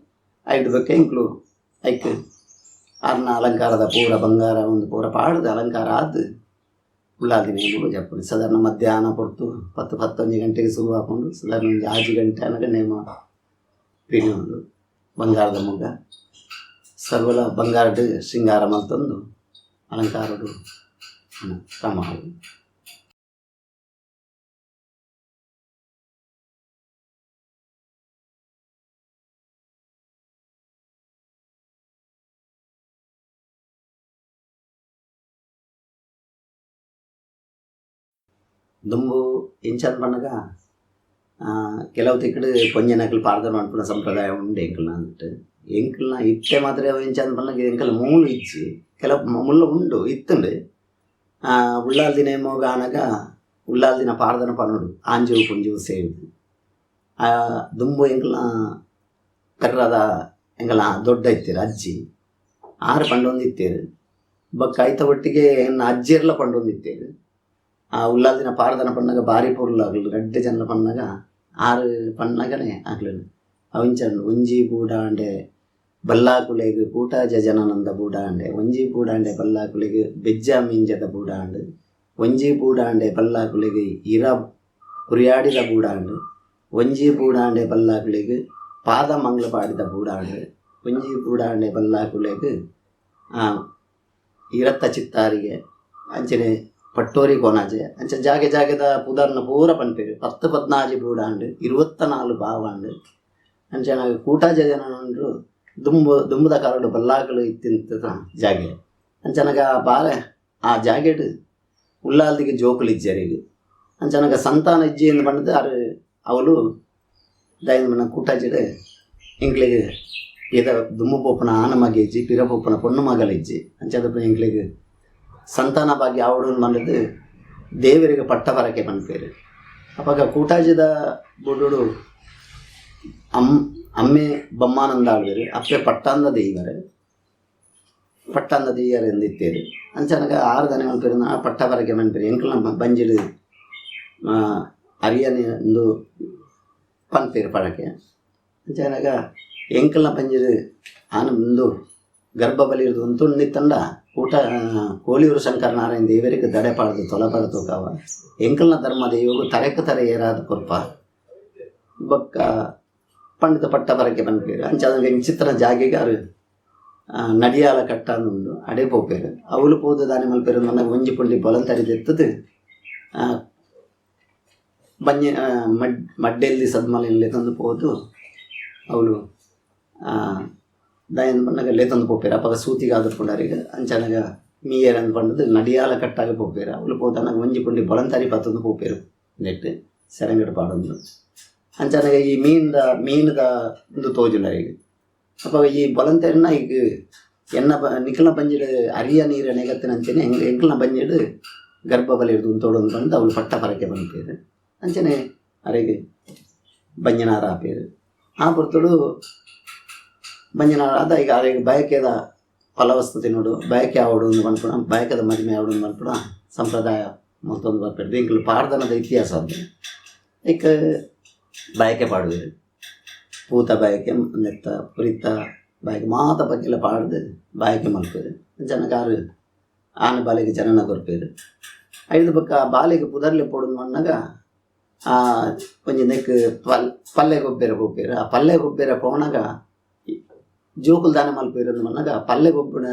ಐದು ಬೊಕ್ಕ ಎಂಕ್ಲು ಐಕ್ ಅರ್ನ ಅಲಂಕಾರದ ಪೂರ ಬಂಗಾರ ಒಂದು ಪೂರ ಪಾಡ್ದು ಅಲಂಕಾರ ಆದ್ದು ಉಳ್ಳಾಲ್ ದಿನ ನೇಮು ಜಪ್ಪುಡು. ಸಾಧಾರಣ ಮಧ್ಯಾಹ್ನ ಕೊಡ್ತು 10-11 ಗಂಟೆಗೆ ಶುರು ಹಾಕೊಂಡು ಸಾಧಾರಣ ಒಂದು 6 ಗಂಟೆ ಅನ್ನೋದು ನೇಮ ಪಿಣಿ ಉಂಡು. ಬಂಗಾರದ ಮುಗ ಸರ್ವಲ ಬಂಗಾರಡು ಶೃಂಗಾರ ಮಲ್ತಂದು ಅಲಂಕಾರಡು ಕ್ರಮ. ದುಂಬು ಇಂಚಂದ ಬಣ್ಣಗ ಕೆಲವು ತಿಕ್ಕಡು ಕೊಂಜನಕಲ್ ಪಾರ್ದನ ಅನ್ಪುನ ಸಂಪ್ರದಾಯ ಉಂಡು ಎಂಕಲ್ನ ಅಂದ್ಬಿಟ್ಟು ಎಂಕಲ್ನ ಇತ್ತೆ ಮಾತ್ರ ಇಂಚಂದ ಬಣ್ಣಗ ಎಂಕಲ್ ಮೂಲು ಇಚ್ಚಿ ಕೆಲವು ಮುಳ್ಳು ಉಂಡು ಇತ್ತುಂಡು. ಉಳ್ಳಾಲ್ ದಿನ ನೇಮೋಗ ಆನಗ ಉಳ್ಳಾಲ್ ದಿನ ಪಾಡ್ದನ ಪನ್ನೋಡು ಆಂಜು ಪುಂಜು ಸೇರಿದು ದುಂಬು ಎಂಕಲ್ನ ಕರ್ರದ ಎಂಗಲ ದೊಡ್ಡ ಇತ್ತೀರು ಅಜ್ಜಿ 6 ಪಂಡೊಂದಿತ್ತೇರು ಬೊಕ್ಕ ಐತ ಒಟ್ಟಿಗೆ ಎನ್ನ ಅಜ್ಜಿಯರ್ಲ ಪಂಡೊಂದಿತ್ತೇರು. ಆ ಉಳ್ಳಾಲ್ ದಿನ ಪಾಡ್ದನ ಪಣ್ಣಗ ಬಾರಿ ಪೊರ್ಲಾಗಲು 2 ಜನ ಪಣ್ಣಗ 6 ಪಣ್ಣಗನೆ ಆಗ್ಲು ಅವಂಚಂಡು ಒಂಜಿ ಬೂಡಾಂಡೆ ಬಲ್ಲಾಕುಲೆಗ್ ಕೂಟಾಜ ಜನನಂದ ಬೂಡಾಂಡೆ ಒಂಜಿ ಬೂಡಾಂಡೆ ಬಲ್ಲಾಕುಲೆಗ್ ಬೆಜ್ಜ ಮೀಂಜದ ಬೂಡಾಂಡು ಒಂಜಿ ಬೂಡಾಂಡೆ ಬಲ್ಲಾಕುಲೆಗ್ ಇರ ಕುರಿಯಾಡಿದ ಬೂಡಾಂಡು ಒಂಜಿ ಬೂಡಾಂಡೆ ಬಲ್ಲಾಕುಲೆಗ್ ಪಾದ ಮಂಗ್ಲ ಪಾಡಿದ ಬೂಡಾಂಡು ಒಂಜಿ ಬೂಡಾಂಡೆ ಬಲ್ಲಾಕುಲೆಗ್ ಇರತ್ತ ಚಿತ್ತಾರಿಗೆ ಅಂಚನೆ ಪಟ್ಟೋರಿ ಕೊನಾಜೆ ಅಂಚ ಜಾಗೆ ಜಾಗೆದ ಪುದರ್ನ ಪೂರ ಪನ್ಪೇರು 10-14 ಬೂಡಾಂಡು 24 ಬಾವಾಂಡು ಅಂಚನ ಕೂಟಾಜ ಜನನಂಡ್ರು ದುಂಬುದ ಕರಡು ಬಲ್ಲಾಕಲು ಇತ್ತಿಂತ ಜಾಗೆ ಅಂಚನಗ ಬಾರೆ ಆ ಜಾಗೆಡ್ ಉಳ್ಳಾಲ್ದಿಗೆ ಜೋಕುಲು ಇಜ್ಜರಿಗೆ ಅಂಚನಗ ಸಂತಾನ ಇಜ್ಜಿ ಎಂದು ಬಂದದ್ದು ಅವಳು ದೈನ ಮನ ಕೂಟಾಜಿಡೆ ಇಂಕ್ಲಿಗೆ ಇದ ದುಮ್ಮು ಪೋಪನ ಆನ ಮಗೆ ಇಜ್ಜಿ ಪಿರ ಪೋಪನ ಪೊಣ್ಣು ಮಗಲ ಇಜ್ಜಿ ಅಂಚದಪ್ಪ ಇಂಕ್ಲಿಗೆ ಸಂತಾನ ಭಾಗ್ಯ ಅವಡು ಬಂದದ್ದು ದೇವರಿಗೆ ಪಟ್ಟ ಬರಕೆ ಪನ್ಪೇರು ಅವಾಗ ಕೂಟಾಜಿದ ಬುಡುಡು ಅಮ್ಮೆ ಬೊಮ್ಮಾನಂದ ಆಳ್ವೇರು ಅಪ್ಪೆ ಪಟ್ಟಾಂದ ದೇವರೆ ಪಟ್ಟಾಂದ ದೇಯರು ಎಂದಿತ್ತೇರು ಅಂಚನಗ 6 ದನ ಮನ್ಪೇರು ಆ ಪಟ್ಟ ಬರಕೆ ಮನ್ಪೇರು ಎಂಕಲ್ನ ಬಂಜಿಡು ಅರಿಯನೆ ಒಂದು ಪನ್ಪೇರು ಪಡಕೆ ಅಂಚನಗ ಎಂಕಲ್ನ ಪಂಜಿಡು ಆನ ಒಂದು ಗರ್ಭ ಬಲಿ ಇರೋದು ಒಂದು ನಿತ್ತಂಡ ಊಟ ಕೋಳಿಯೂರು ಶಂಕರ ನಾರಾಯಣ ದೇವರಿಗೆ ದಡೆಪಾಡ್ದು ತೊಲಪಾಡ ತೂಕವ ಎಂಕಲ್ನ ಧರ್ಮ ದೇವಿಗೂ ತರೆಕ ತರೆ ಏರಾದ ಕೊರ್ಪ ಬೊಕ್ಕ ಪಂಡಿತ ಪಟ್ಟ ಬರಕೆ ಪನ್ಪೇರು ಅಂಚದಂಗೆ ಚಿತ್ರ ಜಾಗೆಗೆ ಅವರು ನಡಿಯಾಲ ಕಟ್ಟ ಅಂದುಂಡು ಅಡೆ ಪೋಪೇರು ಅವಳು ಪೋದು ದಾನಿ ಮಲ್ಪೇರು ನನಗೆ ಒಂಜಿ ಪುಂಡಿ ಬೊಲಂತರಿದೆತ್ತದು ಬಂಜೆ ಮಡ್ಡೆಯಲ್ಲಿ ಸದ್ಮಲೆಯಲ್ಲಿ ತಂದು ಪೋದು ಅವಳು ದಯನ್ ಬಣ್ಣಗ ಲೇತಂದು ಪೋಪೇರು ಅಪ್ಪಾಗ ಸೂತಿಗೆ ಆದುಕೊಂಡಾರೀಗ ಅಂಚನಗ ಮೀಯರ್ ಅಂದು ಪಂಡದು ನಡಿಯಾಲ ಕಟ್ಟಾಗ ಪೋಪೇರು ಅವಳು ಪೋದು ನನಗೆ ಒಂಜಿ ಪುಂಡಿ ಬೊಲಂತರಿ ಪತ್ತೊಂದು ಪೋಪೇರು ನೆಟ್ಟು ಸೆರಂಗಡು ಪಾಡೊಂದು ಅಂಚನಗ ಈ ಮೀನದ ಒಂದು ತೋಜುಂಡರೀಗ ಅಪ್ಪಾಗ ಈ ಬೊಲಂತರಿನ ಈಗ ಎನ್ನ ನಿಖಲ್ನ ಬಂಜಿಡು ಅರಿಯ ನೀರ ನೆಗತ್ತಿನ ಅಂಚನೆ ಎಂಕಲ್ನ ಬಂಜಿಡು ಗರ್ಭ ಬಲಿ ಹಿಡಿದು ತೋಡೊಂದು ಬಂದು ಅವಳು ಪಟ್ಟ ಪರಕೆ ಬಂದ್ಪೇರು ಅಂಚನೆ ಅರೆಗೆ ಬಂಜನಾರ ಆಪೇರು ಆ ಪುರ್ತುಡು ಬಂಜನಾರ ಆದ ಈಗ ಅರೆಗೆ ಬಯಕೆದ ಫಲವಸ್ತು ತಿನ್ನೋಡು ಬಯಕೆ ಆವಡು ಒಂದು ಬಂದ್ಪುಡ ಬಯಕದ ಮರಿಮೆ ಆವಡು ಬಂದ್ಪುಡ ಸಂಪ್ರದಾಯ ಮತ್ತೊಂದು ಬರ್ಪೇರು ಎಂಕಲು ಪಾಡ್ದನದ ಇತಿಹಾಸ ಅದು ಈಗ ಬಯಕೆ ಪಾಡುವೇರು ಪೂತ ಬಯಕೆ ನೆತ್ತ ಪುರಿತ ಬಯಕೆ ಮಾತ ಬಗ್ಗೆಲ್ಲ ಪಾಡ್ದು ಬಯಕೆ ಮಲ್ಪೇರು ಜನಗಾರು ಆನೆ ಬಾಲೆಗೆ ಜನನ ಕೊರ್ಪೇರು ಐದು ಪಕ್ಕ ಬಾಲೆಗೆ ಪುದರ್ಲೆ ಪೋಡು ಮಣ್ಣಾಗ ಒಂಜಿ ನೆಕ್ ಪಲ್ಲೆ ಗೊಬ್ಬೆರೆ ಹೋಗ್ಪೇರು ಆ ಪಲ್ಲೆ ಗೊಬ್ಬೆರೆ ಪೋಣಾಗ ಜೋಕುಲು ದಾನ ಮಲ್ಪೇರು ಅಂದು ಮಣ್ಣಾಗ ಪಲ್ಲೆ ಗೊಬ್ಬನ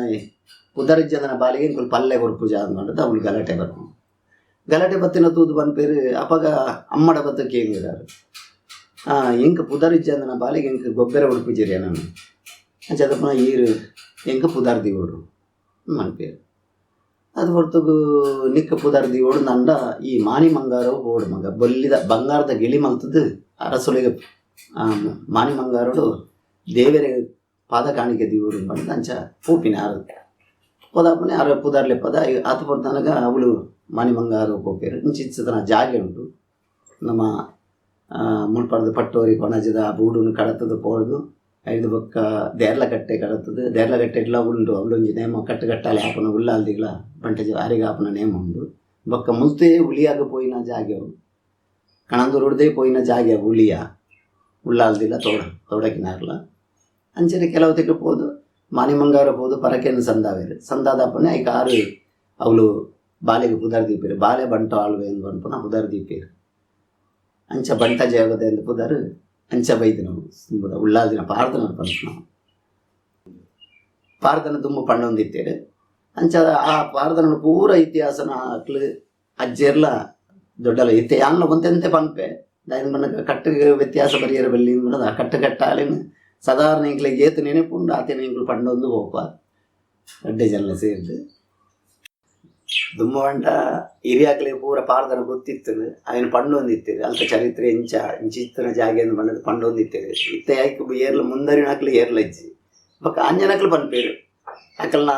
ಪುದರಿಜ್ಜದನ ಬಾಲಿಗೆ ಇಂಕುಲು ಪಲ್ಲೆ ಕೊರ್ಪುಜ ಅಂದ್ಕೊಂಡದ್ದು ಅವಳು ಗಲಾಟೆ ಬರ್ಪು ಗಲಾಟೆ ಬತ್ತಿನ ತೂದು ಬಂದ್ಪೇರು ಅಪ್ಪಾಗ ಅಮ್ಮಡ ಬತ್ತ ಕೇಂಗಿರಾರು ಎಂಕ ಪುದರಿಜ್ಜಂದನ ಬಾಲಿಗೆ ಎಂಕ ಗೊಬ್ಬರ ಉಡುಪಿಜಿರಿ ನಾನು ಅಂಚದಪ್ಪನ ಈರು ಎಂಕ ಪುದರ್ದಿ ಓಡು ಮನ್ಪೇರು ಅದು ಹೊರತುಗು ನಿಕ್ಕ ಪುದರ್ದಿ ಓಡು ನಂಡ ಈ ಮಾನಿ ಮಂಗಾರವು ಓಡು ಮಗ ಬೊಲ್ಲಿದ ಬಂಗಾರದ ಗಿಳಿ ಮಲ್ತದ್ದು ಅರಸೊಲಿಗೆ ಮಾನಿ ಮಂಗಾರೋಡು ದೇವರೇ ಪಾದ ಕಾಣಿಕೆ ದಿವರು ಬಂದು ಅಂಚ ಪೂಪಿನ ಆರು ಪೋದಪ್ಪನೆ ಅರ ಪುದರ್ಲೆ ಪದ ಅದು ಹೊರತನಗ ಅವಳು ಮಾನಿ ಮಂಗಾರು ಪೋಪೇರು ಇಂಚಿತ್ತನ ಜಾಗೆ ಉಂಟು ನಮ್ಮ ಮುಳ್ಪಡ್ದು ಪಟ್ಟೋರಿ ಕೊಣಜದ ಬೂಡುನು ಕಡತದು ಪೋಡ್ದು ಐದು ಬೊಕ್ಕ ದೇರ್ಲಗಟ್ಟೆ ಕಡತದು ದೇರ್ಲಗಟ್ಟೆ ಎಲ್ಲ ಉಂಡು ಅವಳೊಂಜಿ ನೇಮ ಕಟ್ಟುಗಟ್ಟಾಲೆ ಹಾಪನ ಉಳ್ಳಾಲ್ದಿಗ್ಲ ಬಂಟೆ ಆರಿಗೆ ಹಾಪನ ನೇಮ ಉಂಡು ಬೊಕ್ಕ ಮುಲ್ತೇ ಉಳಿಯಾಗ ಪೋಯಿನ ಜಾಗೆವು ಕಣಂದೂರುಡ್ದೇ ಪೋಯಿನ ಜಾಗೆ ಉಳಿಯ ಉಳ್ಳಾಲ್ದಿಲ್ಲ ತೋಡಕಿನಾರ್ಲ ಅಂಚನೆ ಕೆಲವು ತೆಗೆ ಪೋದು ಮಾನಿ ಮಂಗಾರ ಪೋದು ಪರಕೆಯನ್ನು ಸಂದಾವೇರು ಸಂದಾದಪ್ಪನೆ ಐಕ ಆರು ಅವಳು ಬಾಲೆಗೆ ಪುದರ್ದೀಪೇರು ಬಾಲೆ ಬಂಟ ಆಳ್ವೆ ಎಂದು ಅನ್ಪನ ಪುದರ್ದೀಪೇರು ಅಂಚ ಬಂಟ ಜಯಗದೆ ಎಂದು ಪುದರ್ ಅಂಚ ಬೈದು ನಾವು ತುಂಬದ ಉಳ್ಳಾಲ್ದಿನ ಪಾರ್ದನ ಪಂಚ ನಾವು ಪಾರ್ದನ ತುಂಬ ಪಣ್ಣೊಂದಿತ್ತೇರು ಅಂಚ ಆ ಪಾರ್ದನ ಪೂರ ಇತಿಹಾಸನ ಆಕ್ಲು ಅಜ್ಜೆರ್ಲ ದೊಡ್ಡಲ್ಲ ಇತ್ತೆ ಯಾನ್ಲ ಒಂತೆಂತೆ ಪನ್ಪೆ ದಾಯಿನ ಬಣ್ಣ ಕಟ್ಟಿಗೆ ವ್ಯತ್ಯಾಸ ಬರಿಯರ ಬಲ್ಲಿ ಆ ಕಟ್ಟುಗಟ್ಟಾಲಿನ ಸಾಧಾರಣ ಇಂಕ್ಲಿಗೆ ಏತು ನೆನೆಪುಂಡು ಆತೇನ ಇಂಕ್ಲು ಪಣ್ಣೊಂದು ಹೋಪ 2 ಜನ ಸೇರಿದು ದುಮ್ಮ ಬಂಟ ಹಿರಿಯಾಕ್ಲಿಗೆ ಪೂರ ಪಾರ್ದನ ಗೊತ್ತಿತ್ತು ಅವನು ಪಣ್ಣೊಂದಿತ್ತೇವೆ ಅಂತ ಚರಿತ್ರೆ ಇಂಚಿತ್ತಿನ ಜಾಗೆಯನ್ನು ಬಂದದ್ದು ಪಣ್ಣೊಂದಿತ್ತೇವೆ ಇತ್ತ ಯಾಕೆ ಏರ್ಲ ಮುಂದರಿನ ಹಾಕ್ಲಿ ಏರ್ಲ ಇಜ್ಜಿ ಬೊಕ್ಕ ಅಂಜನಕ್ಲು ಪನ್ಪೇರು ಅಕಲ್ನ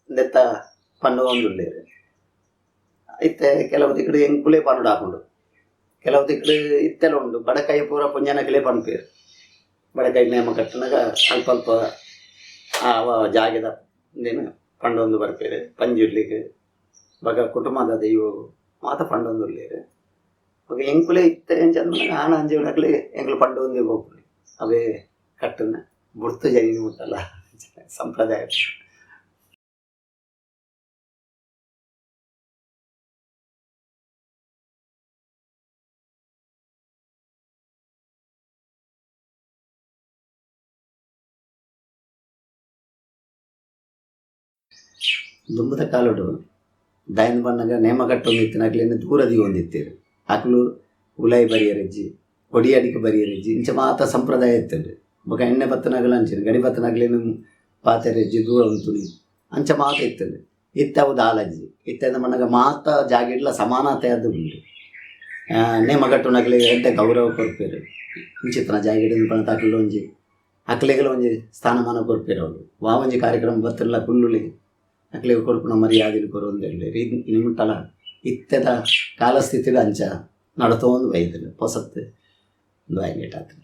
ನೆತ್ತ ಪಣ್ಣು ಒಂದುಳ್ಳೇರು ಐತೆ ಕೆಲವು ತಿಕ್ಕಡು ಎಂಕುಲೇ ಪನ್ನುಡು ಹಾಕೊಂಡು ಕೆಲವು ತಿಕ್ಕಡು ಇತ್ತೆಲ್ಲ ಉಂಡು ಬಡಕಾಯಿ ಪೂರ ಪುಂಜನಕಲೇ ಪನ್ಪೇರು ಬಡಕಾಯಿ ನೇಮ ಕಟ್ಟಿನಾಗ ಅಲ್ಪ ಅಲ್ಪ ಅವ ಜಾಗದ ಇಂದೇನು ಪಂಡೊಂದು ಬರ್ಪೇರು ಪಂಜುರ್ಲಿಗೆ ಬಗ ಕುಟುಂಬದ ದೈವ ಮಾತ ಪಂಡೊಂದುಲ್ಲೇರು ಬಗ ಎಂಕುಲೇ ಇತ್ತೆ ಎಂಚಂದ ಆನ ಅಂಜೀವನಕಲೇ ಎಂಕುಲು ಪಂಡೊಂದೇ ಹೋಗ್ಲಿ ಅವೇ ಕಟ್ಟನ್ನ ಬುಡ್ತು ಜನಿ ಮುಟ್ಟಲ್ಲ ಸಂಪ್ರದಾಯ ದುಂಬದ ಕಾಲುಡು ದಾಯನ ಬಣ್ಣಗ ನೇಮ ಕಟ್ಟೊಂದು ಇತ್ತಿನಕ್ಲೇನೆ ದೂರದಿ ಒಂದಿತ್ತೇರು ಅಕ್ಲು ಉಲಾಯಿ ಬರಿಯರಜ್ಜಿ ಹೊಡಿ ಅಡಿಕೆ ಬರಿಯರಜ್ಜಿ ಇಂಚ ಮಾತ ಸಂಪ್ರದಾಯ ಇತ್ತಂಡು ಬೊಕ ಎಣ್ಣೆ ಬತ್ತನಗಲ ಅಂಚಿನ ಗಡಿ ಬತ್ತನಗ್ಲೇನು ಪಾತೆರಜ್ಜಿ ದೂರ ಉಂತುನಿ ಅಂಚ ಮಾತ ಇತ್ತಂಡು ಇತ್ತವು ದಾಲಜ್ಜಿ ಇತ್ತದ ಮಣ್ಣಗ ಮಾತ ಜಾಗಿಡ್ಲ ಸಮಾನತೆ ಅದು ಉಂಟು ನೇಮ ಕಟ್ಟುನಗ್ಲೆ ಎಡ್ಡೆ ಗೌರವ ಕೊರ್ಪೇರು ಇಂಚಿತ್ತನ ಜಾಗಿಡಿನ ಪಣತ ಅಕ್ಲು ಒಂಜಿ ಅಕ್ಲೆಗಳ ಒಂಜಿ ಸ್ಥಾನಮಾನ ಕೊರ್ಪೇರು ಅವರು ವಾವಂಜಿ ಕಾರ್ಯಕ್ರಮ ಬತ್ತಿರಲ್ಲ ಕುಲ್ಲುಲಿ ಅಕ್ಲೆ ಕೊಡ್ಪುನ ಮರ್ಯಾದೆಲು ಕೊರೊಂದು ನಿಮ್ಮುಟ್ಟಲ ಇತ್ತೆದ ಕಾಲಸ್ಥಿತಿಲು ಅಂಚ ನಡತೋಂದು ಬೈದಲು ಹೊಸತ್ತು ಒಂದು ಆಯ್ತು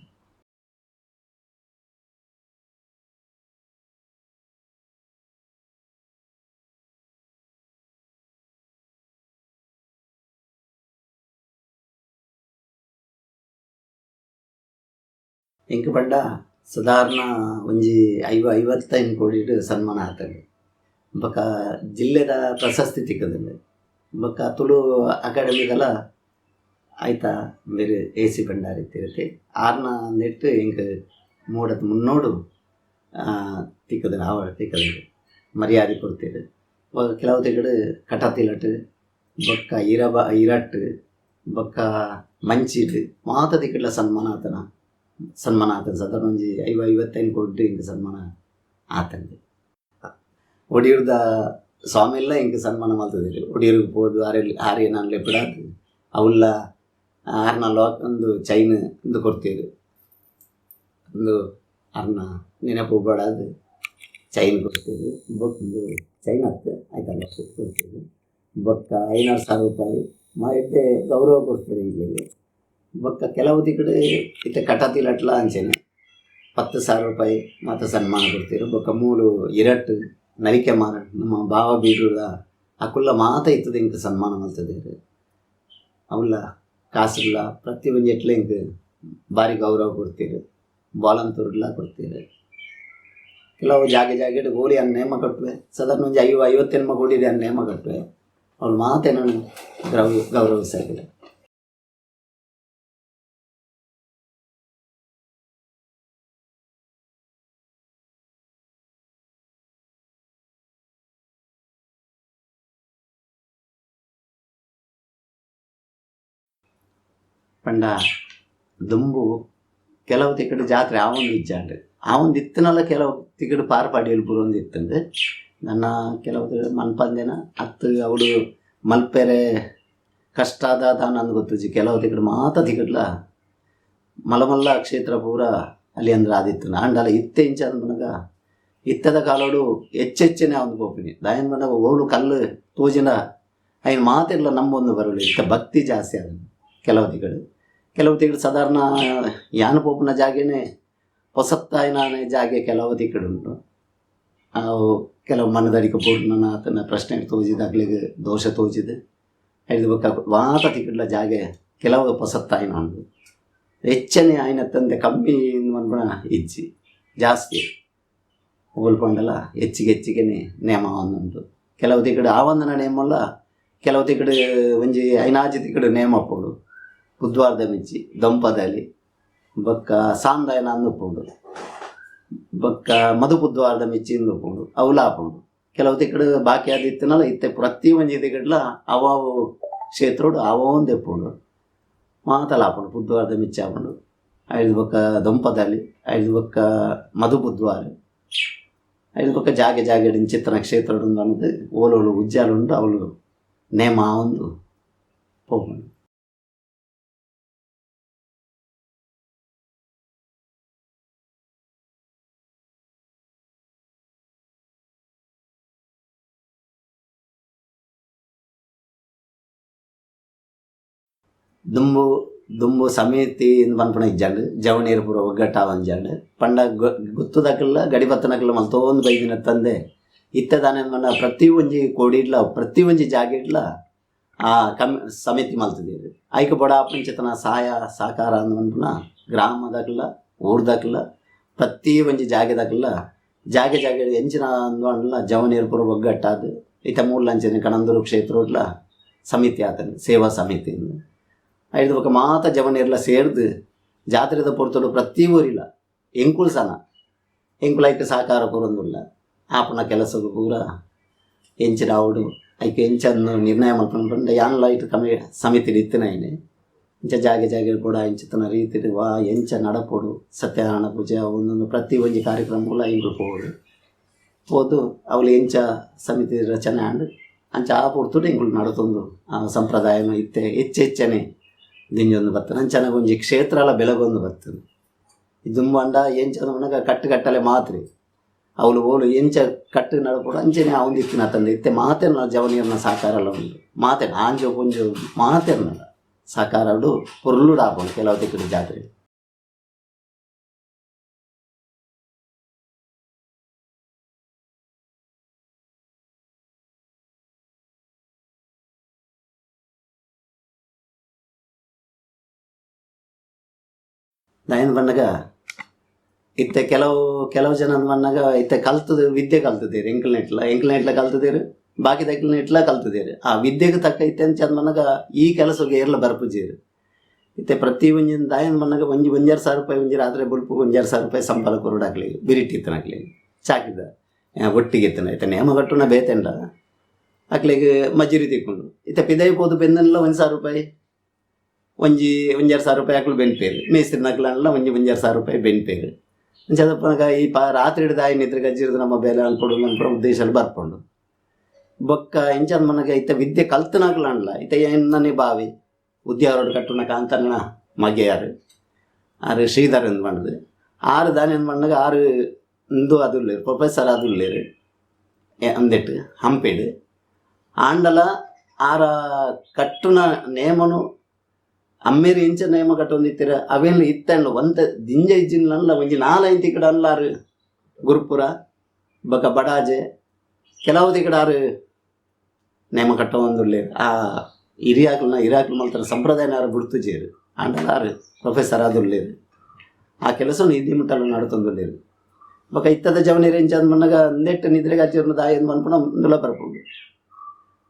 ಎಂಕ್ ಪಂಡ ಸಾಧಾರಣ ಒಂಜಿ 50 ಕೋಡಿಡ್ ಸನ್ಮಾನ ಆತಂಡು ಬೊಕ ಜಿಲ್ಲೆದ ಪ್ರಶಸ್ತಿ ತಿಕ್ಕದಲ್ಲಿ ಬೊಕ ತುಳು ಅಕಾಡೆಮಿದಲ ಆಯ್ತಾ ಬೇರೆ AC ಭಂಡಾರಿ ತಿರುತಿ ಆರ್ನ ನೆಟ್ಟು ಎಂಕ್ ಮೂಡತ್ ಮುನ್ನೋಡು ತಿಕ್ಕದಲ್ಲಿ ಆವಡ ತಿಕ್ಕದಲ್ಲಿ ಮರ್ಯಾದೆ ಕೊಡ್ತೀರಿ ಕೆಲವು ತಿಕ್ಕಡು ಕಟತಿಲಟ್ ಬೊಕ್ಕ ಇರಟ್ಟು ಬೊಕ್ಕ ಮಂಚಿಡ್ ಮಾತ ತಿಕ್ಕಡ್ಲ ಸನ್ಮಾನ ಆತನ ಸಾಧಾರಣ ಒಂಜಿ 55 ಕೋಟಿ ಇಂಕ್ ಸನ್ಮಾನ ಆತಂಡೆ ಒಡಿಯೂರ್ದ ಸ್ವಾಮಿ ಎಲ್ಲ ಇಂಕ್ ಸನ್ಮಾನ ಮಲ್ತದಿರಿ ಒಡಿಯೂರಿಗೆ ಪೋದು ಆರ್ಯ ನಾನು ಲೆಪಿಡಾದು ಅವುಲ್ಲ ಆರ್ನ ಒಂದು ಚೈನ್ ಒಂದು ಕೊಡ್ತೀರಿ ಒಂದು ಆರ್ನ ನೆನಪು ಬಡಾದು ಚೈನ್ ಕೊಡ್ತೀರಿ ಬೊಕ್ಕೊಂದು ಚೈನ್ ಹತ್ತು ಆಯ್ತಲ್ಲ ಕೊಡ್ತೀರಿ ಬೊಕ್ಕ 5,000 ರೂಪಾಯಿ ಎಡ್ಡೆ ಗೌರವ ಕೊಡ್ತೀರಿ ಇಂಗ್ಲಿಗೆ ಬೊಕ್ಕ ಕೆಲವು ತಿಕ್ಕಡೆ ಇತ್ತೆ ಕಟತಿಲಟ್ಲ ಅಂಚೆನೆ 10,000 ರೂಪಾಯಿ ಮತ್ತು ಸನ್ಮಾನ ಕೊಡ್ತೀರಿ ಬೊಕ್ಕ ಮೂಲು ಇರಟ್ಟು ನಲಿಕೆ ಮಾರ ನಮ್ಮ ಭಾವ ಬೀರುದ ಅಕುಲ್ಲ ಮಾತ ಇತ್ತದ ಇಂಕ ಸನ್ಮಾನ ಮಲ್ತದೇರು ಅವುಲ್ಲ ಕಾಸುಲ್ಲ ಪ್ರತಿ ಒಂಜಿ ಎಟ್ಲ ಇಂಕ್ ಭಾರಿ ಗೌರವ ಕೊಡ್ತೀರಿ ಬಾಲಂತೂರ್ಲ ಕೊಡ್ತೀರಿ ಕೆಲವು ಜಾಗೆಡು ಗೋಲಿ ಅನ್ನ ನೇಮ ಕಟ್ಟುವೆ ಸಾಧಾರಣ ಒಂಜಿ 50 ಕೋಡಿದೆ ಅನ್ನ ನೇಮ ಕಟ್ಟುವೆ ಅವಳು ಮಾತೇನು ಗೌರವಿಸಾಗಿದೆ ಪಂಡ ದುಂಬು ಕೆಲವು ತಿಕ್ಕಡು ಜಾತ್ರೆ ಆವೊಂದು ಇಜ್ಜಾಂಡು ಆವೊಂದು ಇತ್ತನಲ್ಲ ಕೆಲವು ತಿಕ್ಕಡು ಪಾರು ಪಡಿಯಲು ಬುರೊಂದು ಇತ್ತಂದು ನನ್ನ ಕೆಲವು ಮನ್ಪಂದೇನ ಅತ್ತು ಅವಳು ಮಲ್ಪೆರೆ ಕಷ್ಟ ಆದ ನಂದು ಗೊತ್ತುಜಿ ಕೆಲವು ತಿಕ್ಕಡು ಮಾತ ತಿಕ್ಕಡ್ಲ ಮಲಮಲ್ಲ ಕ್ಷೇತ್ರ ಪೂರ ಅಲ್ಲಿ ಅಂದ್ರೆ ಆದಿತ್ತು ಆಂಡಲ ಇತ್ತೆ ಇಂಚ ಅಂದನಗ ಇತ್ತದ ಕಾಲೋಡು ಹೆಚ್ಚೆಚ್ಚನೆ ಒಂದು ಪೋಪಿನಿ ದಾಯನ್ ಬಂದಾಗ ಓಳು ಕಲ್ಲು ತೂಜಿನ ಐನ್ ಮಾತಿರ್ಲ ನಂಬೊಂದು ಬರಲಿ ಇತ್ತ ಭಕ್ತಿ ಜಾಸ್ತಿ ಆದ ಕೆಲವು ತಿಕ್ಕಡು ಸಾಧಾರಣ ಯಾನ ಪೋಪುನ ಜಾಗೆನೆ ಹೊಸತ್ತಾಯಿನಾನೆ ಜಾಗೆ ಕೆಲವು ತಿಕ್ಕಡು ಉಂಟು ಅವು ಕೆಲವು ಮನದಡಿಕೆ ಪೂರ್ಣ ಆತನ ಪ್ರಶ್ನೆ ತೋಜಿದಾಗ್ಲಿಗೆ ದೋಷ ತೋಜಿದು ಐದು ಬೊಕ್ಕ ಮಾತ ತಿಕ್ಕಡ್ಲ ಜಾಗೆ ಕೆಲವು ಹೊಸತ್ತಾಯಿನ ಉಂಟು ಹೆಚ್ಚನೆ ಆಯ್ನ ತಂದೆ ಕಮ್ಮಿ ಅನ್ಪಣ ಇಜ್ಜಿ ಜಾಸ್ತಿ ಓಲ್ಪಂಡಲ್ಲ ಹೆಚ್ಚಿಗೆನೆ ನೇಮ ಒಂದುಂಟು ಕೆಲವು ತಿಕ್ಕಡು ಆವಂದನ ನೇಮಲ್ಲ ಕೆಲವು ತಿಕ್ಕಡು ಒಂಜಿ ಐನಾಜಿ ತಿಕ್ಕಡು ನೇಮ ಪೋಡು ಬುಧವಾರದ ಮಿಚ್ಚಿ ದೊಂಪದಲ್ಲಿ ಬೊಕ್ಕ ಸಾಂದಾಯನ ಅಂದುಪುಂಡು ಬೊಕ್ಕ ಮಧು ಬುಧವಾರದ ಮಿಚ್ಚಿ ಇಂದುಪುಂಡು ಅವಲ ಆಪುಂಡು ಕೆಲವು ತಿಕ್ಕಡು ಬಾಕಿ ಆದಿತ್ತನಲ್ಲ ಇತ್ತೆ ಪ್ರತಿ ಒಂಜಿ ತಿಕ್ಕಡ್ಲ ಅವಾವು ಕ್ಷೇತ್ರೋಡು ಅವೊಂದು ಎಪ್ಪುಂಡು ಮಾತಲ ಆಪುಂಡು ಬುಧವಾರದ ಮಿಚ್ಚಿ ಆಪುಂಡು ಐದು ಬೊಕ್ಕ ದೊಂಪದಲ್ಲಿ ಐದು ಬೊಕ್ಕ ಮಧು ಬುಧವಾರ ಐದು ಬೊಕ್ಕ ಜಾಗೆ ಚಿತ್ರನ ಕ್ಷೇತ್ರ ಅನ್ನೋದು ಓಲೋಳು ಉಜ್ಜಾಲುಂಡು ಅವಳು ನೇಮ ಒಂದು ಹೋಗುಂಡು. ದುಂಬು ದುಂಬು ಸಮಿತಿ ಪನ್ಪುನ ಇಜ್ಜಂಡು ಜವನೀರು ಪೂರ ಒಗ್ಗಟ್ಟಾವ ಅಂಜಂಡು ಪಂಡ ಗುತ್ತುದಕ್ಕೆಲ್ಲ ಗಡಿಬತ್ತನಕ್ಕೆಲ್ಲ ಮಲ್ತೊಂದು ಬೈದಿನ ತಂದೆ ಇತ್ತದಾನೆ ಮನ ಪ್ರತಿ ಒಂಜಿ ಕೋಡಿಡ್ಲ ಪ್ರತಿ ಒಂಜಿ ಜಾಗಿಡ್ಲ ಆ ಸಮಿತಿ ಮಲ್ತದೀರು ಐಕೆ ಬಡ ಪಂಚತನ ಸಹಾಯ ಸಹಕಾರ ಅಂದ್ಪುನ ಗ್ರಾಮದಾಗಲ್ಲ ಊರ್ದಾಗಲ್ಲ ಪ್ರತಿ ಒಂಜಿ ಜಾಗೆದಾಗಲ್ಲ ಜಾಗೆ ಎಂಚಿನ ಅಂದ್ವಲ್ಲ ಜವನೀರು ಪೂರ ಒಗ್ಗಟ್ಟಾದ ಇತ್ತ ಮೂರ್ಲಂಚನೆ ಕಣಂದೂರು ಕ್ಷೇತ್ರ ಸಮಿತಿ ಆತನು ಸೇವಾ ಸಮಿತಿ ಐದು ಬೊಕ ಮಾತ ಜವನೀರ್ಲ ಸೇರ್ದು ಜಾತ್ರೆದ ಪೊರ್ತಲು ಪ್ರತಿ ಊರಿಲ್ಲ ಎಂಕುಲು ಸನ ಎಂಕುಲು ಐಕೆ ಸಹಕಾರ ಕೊರೊಂದುಲ್ಲ ಆಪನ ಕೆಲಸಕ್ಕೂ ಪೂರ ಎಂಚಿನ ಅವಡು ಐಕೆ ಎಂಚನ್ನು ನಿರ್ಣಯ ಮಾಡ್ಕೊಂಡು ಯಾನ್ಲ ಇಟ್ಟು ಸಮಿತಿ ಇತ್ತಿನಾಯಿನೆ ಇಂಚ ಜಾಗೆ ಕೂಡ ಎಂಚತನ ರೀತಿ ವಾ ಎಂಚ ನಡಪೋಡು ಸತ್ಯನಾರಾಯಣ ಪೂಜೆ ಒಂದೊಂದು ಪ್ರತಿ ಒಂಜಿ ಕಾರ್ಯಕ್ರಮಗಳ ಇಂಗಳು ಹೋದು ಅವಳು ಎಂಚ ಸಮಿತಿ ರಚನೆ ಆಂಡು ಅಂಚ ಆ ಪೂರ್ತುಡು ಇಂಗಳು ನಡತೊಂದು ಆ ಸಂಪ್ರದಾಯನ ಇತ್ತೆ ಹೆಚ್ಚೆಚ್ಚನೆ ದಿಂಜೊಂದು ಬರ್ತದೆ ಅಂಚನ ಒಂಜಿ ಕ್ಷೇತ್ರಲ ಬೆಳಗೊಂದು ಬರ್ತದೆ ದುಂಬು ಅಂಡ ಎಂಚ ಮನಗ ಕಟ್ಟಲೆ ಮಾತ್ರೆ ಅವಳು ಓಲು ಎಂಚ ಕಟ್ಟು ನಡಪೋಡು ಅಂಚನೆ ಅವಂದಿತ್ತಿನ ತಂದೆ ಇತ್ತೆ ಮಾತೆರ್ನ ಜವನೀರ್ನ ಸಾಕಾರಲ್ಲ ಉಂಟು ಮಾತೆನ ಆಂಜೋ ಪೊಂಜು ಮಾತೆರ್ನ ಸಾಕಾರಡು ಪೊರ್ಲುಡು ಆಪೋಣ ಕೆಲವು ತಿಕ್ಕಡು ಜಾತ್ರೆ ದಾಯನ ಬಣ್ಣಗ ಇತ್ತೆ ಕೆಲವು ಜನ ಬಣ್ಣಗ ಇತ್ತೆ ಕಲ್ತದ ವಿದ್ಯೆ ಕಲ್ತದೇರು ಎಂಕ್ಲನೆಟ್ಲ ಕಲ್ತದೇರು ಬಾಕಿ ದಕ್ಲನೆಟ್ಲ ಕಲ್ತದೇರು ಆ ವಿದ್ಯೆಗೆ ತಕ್ಕ ಇತ್ತೆ ಅಂತ ಮನ್ನಗ ಈ ಕೆಲಸಕ್ಕೆ ಏರ್ಲ ಬರ್ಪುಜೇರು ಇತ್ತೆ ಪ್ರತಿ ಒಂಜಿನ ದಾಯನ ಬಣ್ಣಗ ಒಂಜಿ 1,000 ರೂಪಾಯಿ ಒಂಜಿ ರಾತ್ರಿ ಬುಲ್ಪು 1,000 ರೂಪಾಯಿ ಸಂಬಳ ಕೊರಡಾಗ್ಲಿ ಬಿರಿಟ್ಟಿತ್ತನಾಗ್ಲಿ ಚಾಕಿದ ಒಟ್ಟಿಗೆ ಇತ್ತನ ಇತ್ತೆ ನೇಮ ಕಟ್ಟುನ ಬೇತೆಂಡ ಅಕ್ಲಿಗೆ ಮಜೂರಿ ತಿಕ್ಕೊಂಡು ಇತ್ತೆ ಪಿದೈ ಪೋದು ಬೆನ್ನೆಲ್ಲ 1,000 ರೂಪಾಯಿ ಒಂಜಿ 1,000 ರೂಪಾಯಿ ಹಾಕಲು ಬೆನ್ಪೇರು ಮೇಸ್ತ್ರಿ ನಕ್ಲಲ್ಲ ಒಂಜಿ 1,000 ರೂಪಾಯಿ ಬೆನ್ಪೇರು ಅಂಚದಪ್ಪನಗ ಈ ರಾತ್ರಿ ಹಿಡಿದು ಆಯ್ನ ಇದ್ರೆ ಗಜ್ಜಿರ್ದು ನಮ್ಮ ಬೇಲೆ ಅನ್ಕೊಡು ಅನ್ಕೊಡು ಉದ್ದೇಶಲ್ಲಿ ಬರ್ಕೊಂಡು ಬೊಕ್ಕ ಇಂಚಂದ ಮನಗ ಇತ್ತ ವಿದ್ಯೆ ಕಲ್ತನಾಗ್ಲಲ್ಲ ಇತ್ತ ಏನನ್ನೇ ಬಾವಿ ಉದ್ಯಾವರೋಡು ಕಟ್ಟುನ ಕಾಂತನ ಮಗೆಯಾರು ಆರು ಶ್ರೀಧರ್ ಎಂದು ಮಾಡಿದ್ರು ಆರು ದಾನಿ ಎಂದು ಮಣ್ಣಗ ಆರು ಇಂದು ಅದುಲ್ಲೇರು ಪ್ರೊಫೆಸರ್ ಅದುಲ್ಲೇರು ಅಂದೆಟ್ಟು ಹಂಪೇಡು ಆಂಡಲ ಆರ ಕಟ್ಟುನ ನೇಮನು ಅಮ್ಮೇರಿ ಇಂಚ ನೇಮ ಕಟ್ಟೊಂದಿತ್ತೀರ ಅವೆಲ್ಲ ಇತ್ತಂಡು ಒಂತ ದಿಂಜ ಇಜ್ಜಿನಲ್ಲ ಒಂಜಿ 4-5 ತಿಕ್ಕಡ ಅಲ್ಲಾರು ಗುರುಪುರ ಬಕ ಬಡಾಜೆ ಕೆಲವು ತಿಕ್ಕಡ ಆರು ನೇಮ ಕಟ್ಟ ಒಂದುಲ್ಲೆ ಆ ಹಿರಿಯಾಕ್ಲು ಮಲ್ತಾರ ಸಂಪ್ರದಾಯನಾರು ಗುರ್ತುಜೇರು ಆಂಡಲಾರು ಪ್ರೊಫೆಸರ್ ಅದುಲ್ಲೇರು ಆ ಕೆಲಸವನ್ನು ಇದ್ದಿ ಮುಟ್ಟಲು ನಡ್ತೊಂದುಲ್ಲೇರು ಬಕ ಇತ್ತದ ಜವನೀರು ಇಂಚ ಮನ್ನಗ ನೆಟ್ಟು ನಿದ್ರೆಗೆ ಹಚ್ಚಿರ್ನ ದಾಯ ಎಂದು ಬಂದ್ಬಿಡ ಮುಂದೆಲ್ಲ ಬರ್ಕೊಂಡು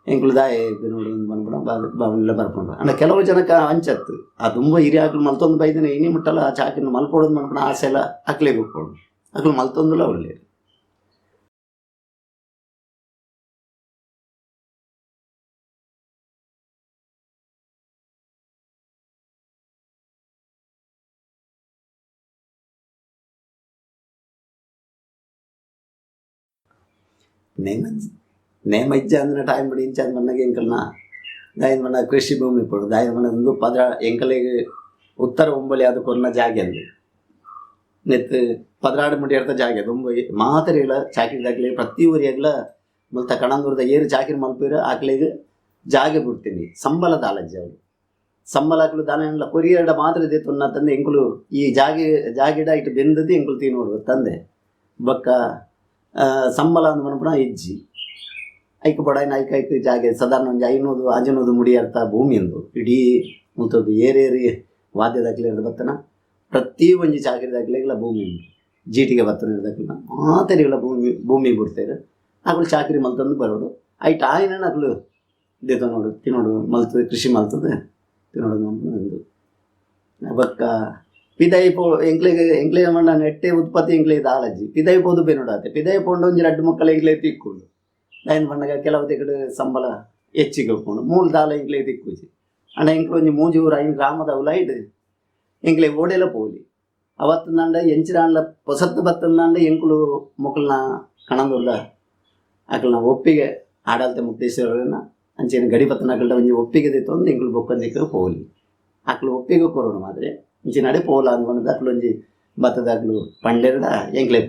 ಎಂಕುಲು ದಾಯ ನೋಡು ಬಂದ್ಬಿಡ ಬಾವನ್ನೆಲ್ಲ ಬರ್ಕೊಂಡು ಅಂಡ ಕೆಲವು ಜನಕ್ಕೆ ಅಂಚತ್ತು ಆ ತುಂಬ ಹಿರಿಯಾಕ್ಲು ಮಲ್ತೊಂದು ಬೈದಿನ ಇನಿ ಮುಟ್ಟಲ್ಲ ಆ ಚಾಕಿನ ಮಲ್ಪೋಡೋದು ಮಾಡ್ಕೊಂಡು ಆಸೆ ಎಲ್ಲ ಅಕ್ಲೇ ಬಿಟ್ಕೊಂಡು ಅಕ್ಲು ಮಲ್ತೊಂದುಲ್ಲ ಒಳ್ಳೆಯದು ನೇಮ ಇಜ್ಜ ಅಂದಿನ ಟೈಮ್ ಬಿಡಿ ಇಂಚ ಅಂದ್ ಮಣ್ಣಗೆ ಎಂಕಲ್ನ ದಾಯನ ಮಣ್ಣ ಕೃಷಿ ಭೂಮಿ ಕೊಡು ದಾಯನ ಮಣ್ಣ ಒಂದು ಪದ ಎಂಕಲಿಗೆ ಉತ್ತರ ಒಂಬಲಿ ಅದು ಕೊರ್ನ ಜಾಗೆ ಅಂದು ನೆತ್ತು ಪದರಾಡು ಮುಡಿ ಇರ್ತ ಜಾಗೆ ತುಂಬ ಮಾತರಿಗಳ ಚಾಕಿದಾಗ್ಲಿ ಪ್ರತಿ ಊರಿಯಾಗ್ಲ ಮಲ್ತ ಕಣಂದೂರದ ಏರು ಚಾಕಿನ ಮಲ್ಪಿರ ಆಕ್ಲಿಗೆ ಜಾಗೆ ಬಿಡ್ತೀನಿ ಸಂಬಳದ ಆಲಜ್ಜಿ ಅವರು ಸಂಬಳ ಹಾಕಲು ದಾನ ಎಲ್ಲ ಕೊರಿಯರ್ಡ ಮಾತ್ರ ಇದೆ ತುನ್ನ ತಂದೆ ಎಂಕುಲು ಈ ಜಾಗಿಡ ಇಟ್ಟು ಬೆಂದದ್ದು ಎಂಕುಲು ತಿನ್ನೋಡು ತಂದೆ ಬೊಕ್ಕ ಸಂಬಳ ಅಂದ್ ಮನ್ಪುಣ ಇಜ್ಜಿ ಐಕ್ ಬಡಾಯಿನ ಐಕ್ ಜಾಗೆ ಸಾಧಾರಣ ಒಂದು 500 ಮುಡಿ ಅರ್ಥ ಭೂಮಿ ಅಂದು ಇಡೀ ಮುತ್ತದು ಏರೇರಿ ವಾದ್ಯದಾಗ್ಲಿ ಹಿಡ್ದು ಬತ್ತನ ಪ್ರತಿ ಒಂಜಿ ಚಾಕರಿದಾಗ್ಲಿಗೆಲ್ಲ ಭೂಮಿ ಉಂಟು ಜೀಟಿಗೆ ಬತ್ತನ ಹಿಡ್ದಾಗ್ಲ ಮಾತರಿಗಳ ಭೂಮಿ ಬಿಡ್ತಾರೆ ಅಗಳು ಚಾಕರಿ ಮಲ್ತಂದು ಬರೋಡು ಐಟ್ ಆಯ್ನ ಅಗ್ಲು ದೇತ ನೋಡು ತಿನ್ನೋಡು ಮಲ್ತದೆ ಕೃಷಿ ಮಲ್ತದೆ ತಿನ್ನೋಡು ಒಂದು ಬೊಕ್ಕ ಪಿದೈ ಪೋ ಎಂಕ್ಲೆ ಮಂಡ ನೆಟ್ಟೆ ಉತ್ಪತ್ತಿ ಎಂಕ್ಲೆ ಇದು ಆಲಜ್ಜಿ ಪಿದೈ ಪೋದು ಬೆನೋಡಾತೆ ಪಿದೈ ಪೋಂಡು ಒಂಜಿ 2 ಮಕ್ಕಳು ಎಂಕ್ಲೆ ತಿಕ್ಕೊಂಡು ದಾಯನ ಬಣ್ಣಗ ಕೆಲವು ತಿಕ್ಕಡು ಸಂಬಳ ಹೆಚ್ಚಿಗೆ ಹೋಗ್ಕೊಂಡು ಮೂಲ ದಾಲ ಎಂಕ್ಲೆ ತಿಕ್ಕುಜಿ ಅಂಡ ಎಂಕ್ಲು ಒಂಜಿ 3-5 ಗ್ರಾಮದ ಉಲೈಡ್ ಎಂಕ್ಲೆ ಓಡೆಲ್ಲ ಪೋಲಿ ಅವತ್ತು ನಂಡ ಎಂಚಿನ ಹೊಸತ್ತು ಬತ್ತಂದ ಎಂಕುಲು ಮಕ್ಕಳನ್ನ ಕಣಂದುರ್ದ ಆಕಲ್ನ ಒಪ್ಪಿಗೆ ಆಡಲ್ತೆ ಮುಕ್ತೇಶ್ವರನ ಅಂಚೆನ ಗಡಿ ಬತ್ತನಾಕಲ್ದ ಒಂಜಿ ಒಪ್ಪಿಗೆ ತಂದು ಎಂಕುಲು ಬೊಕ್ಕಂದಿಕ್ಕೆ ಪೋಲಿ ಆಕಲು ಒಪ್ಪಿಗೆ ಕೊರೋಣ ಮಾದ್ರೆ ಇಂಚೆ ನಡೆ ಪೋಲ ಅಂದ್ಕೊಂಡು ಅಕ್ಲು ಒಂಜಿ ಭತ್ತದಾಗ್ಲು ಪಂಡೆರ್ಡ ಎಂಕ್ಲೆ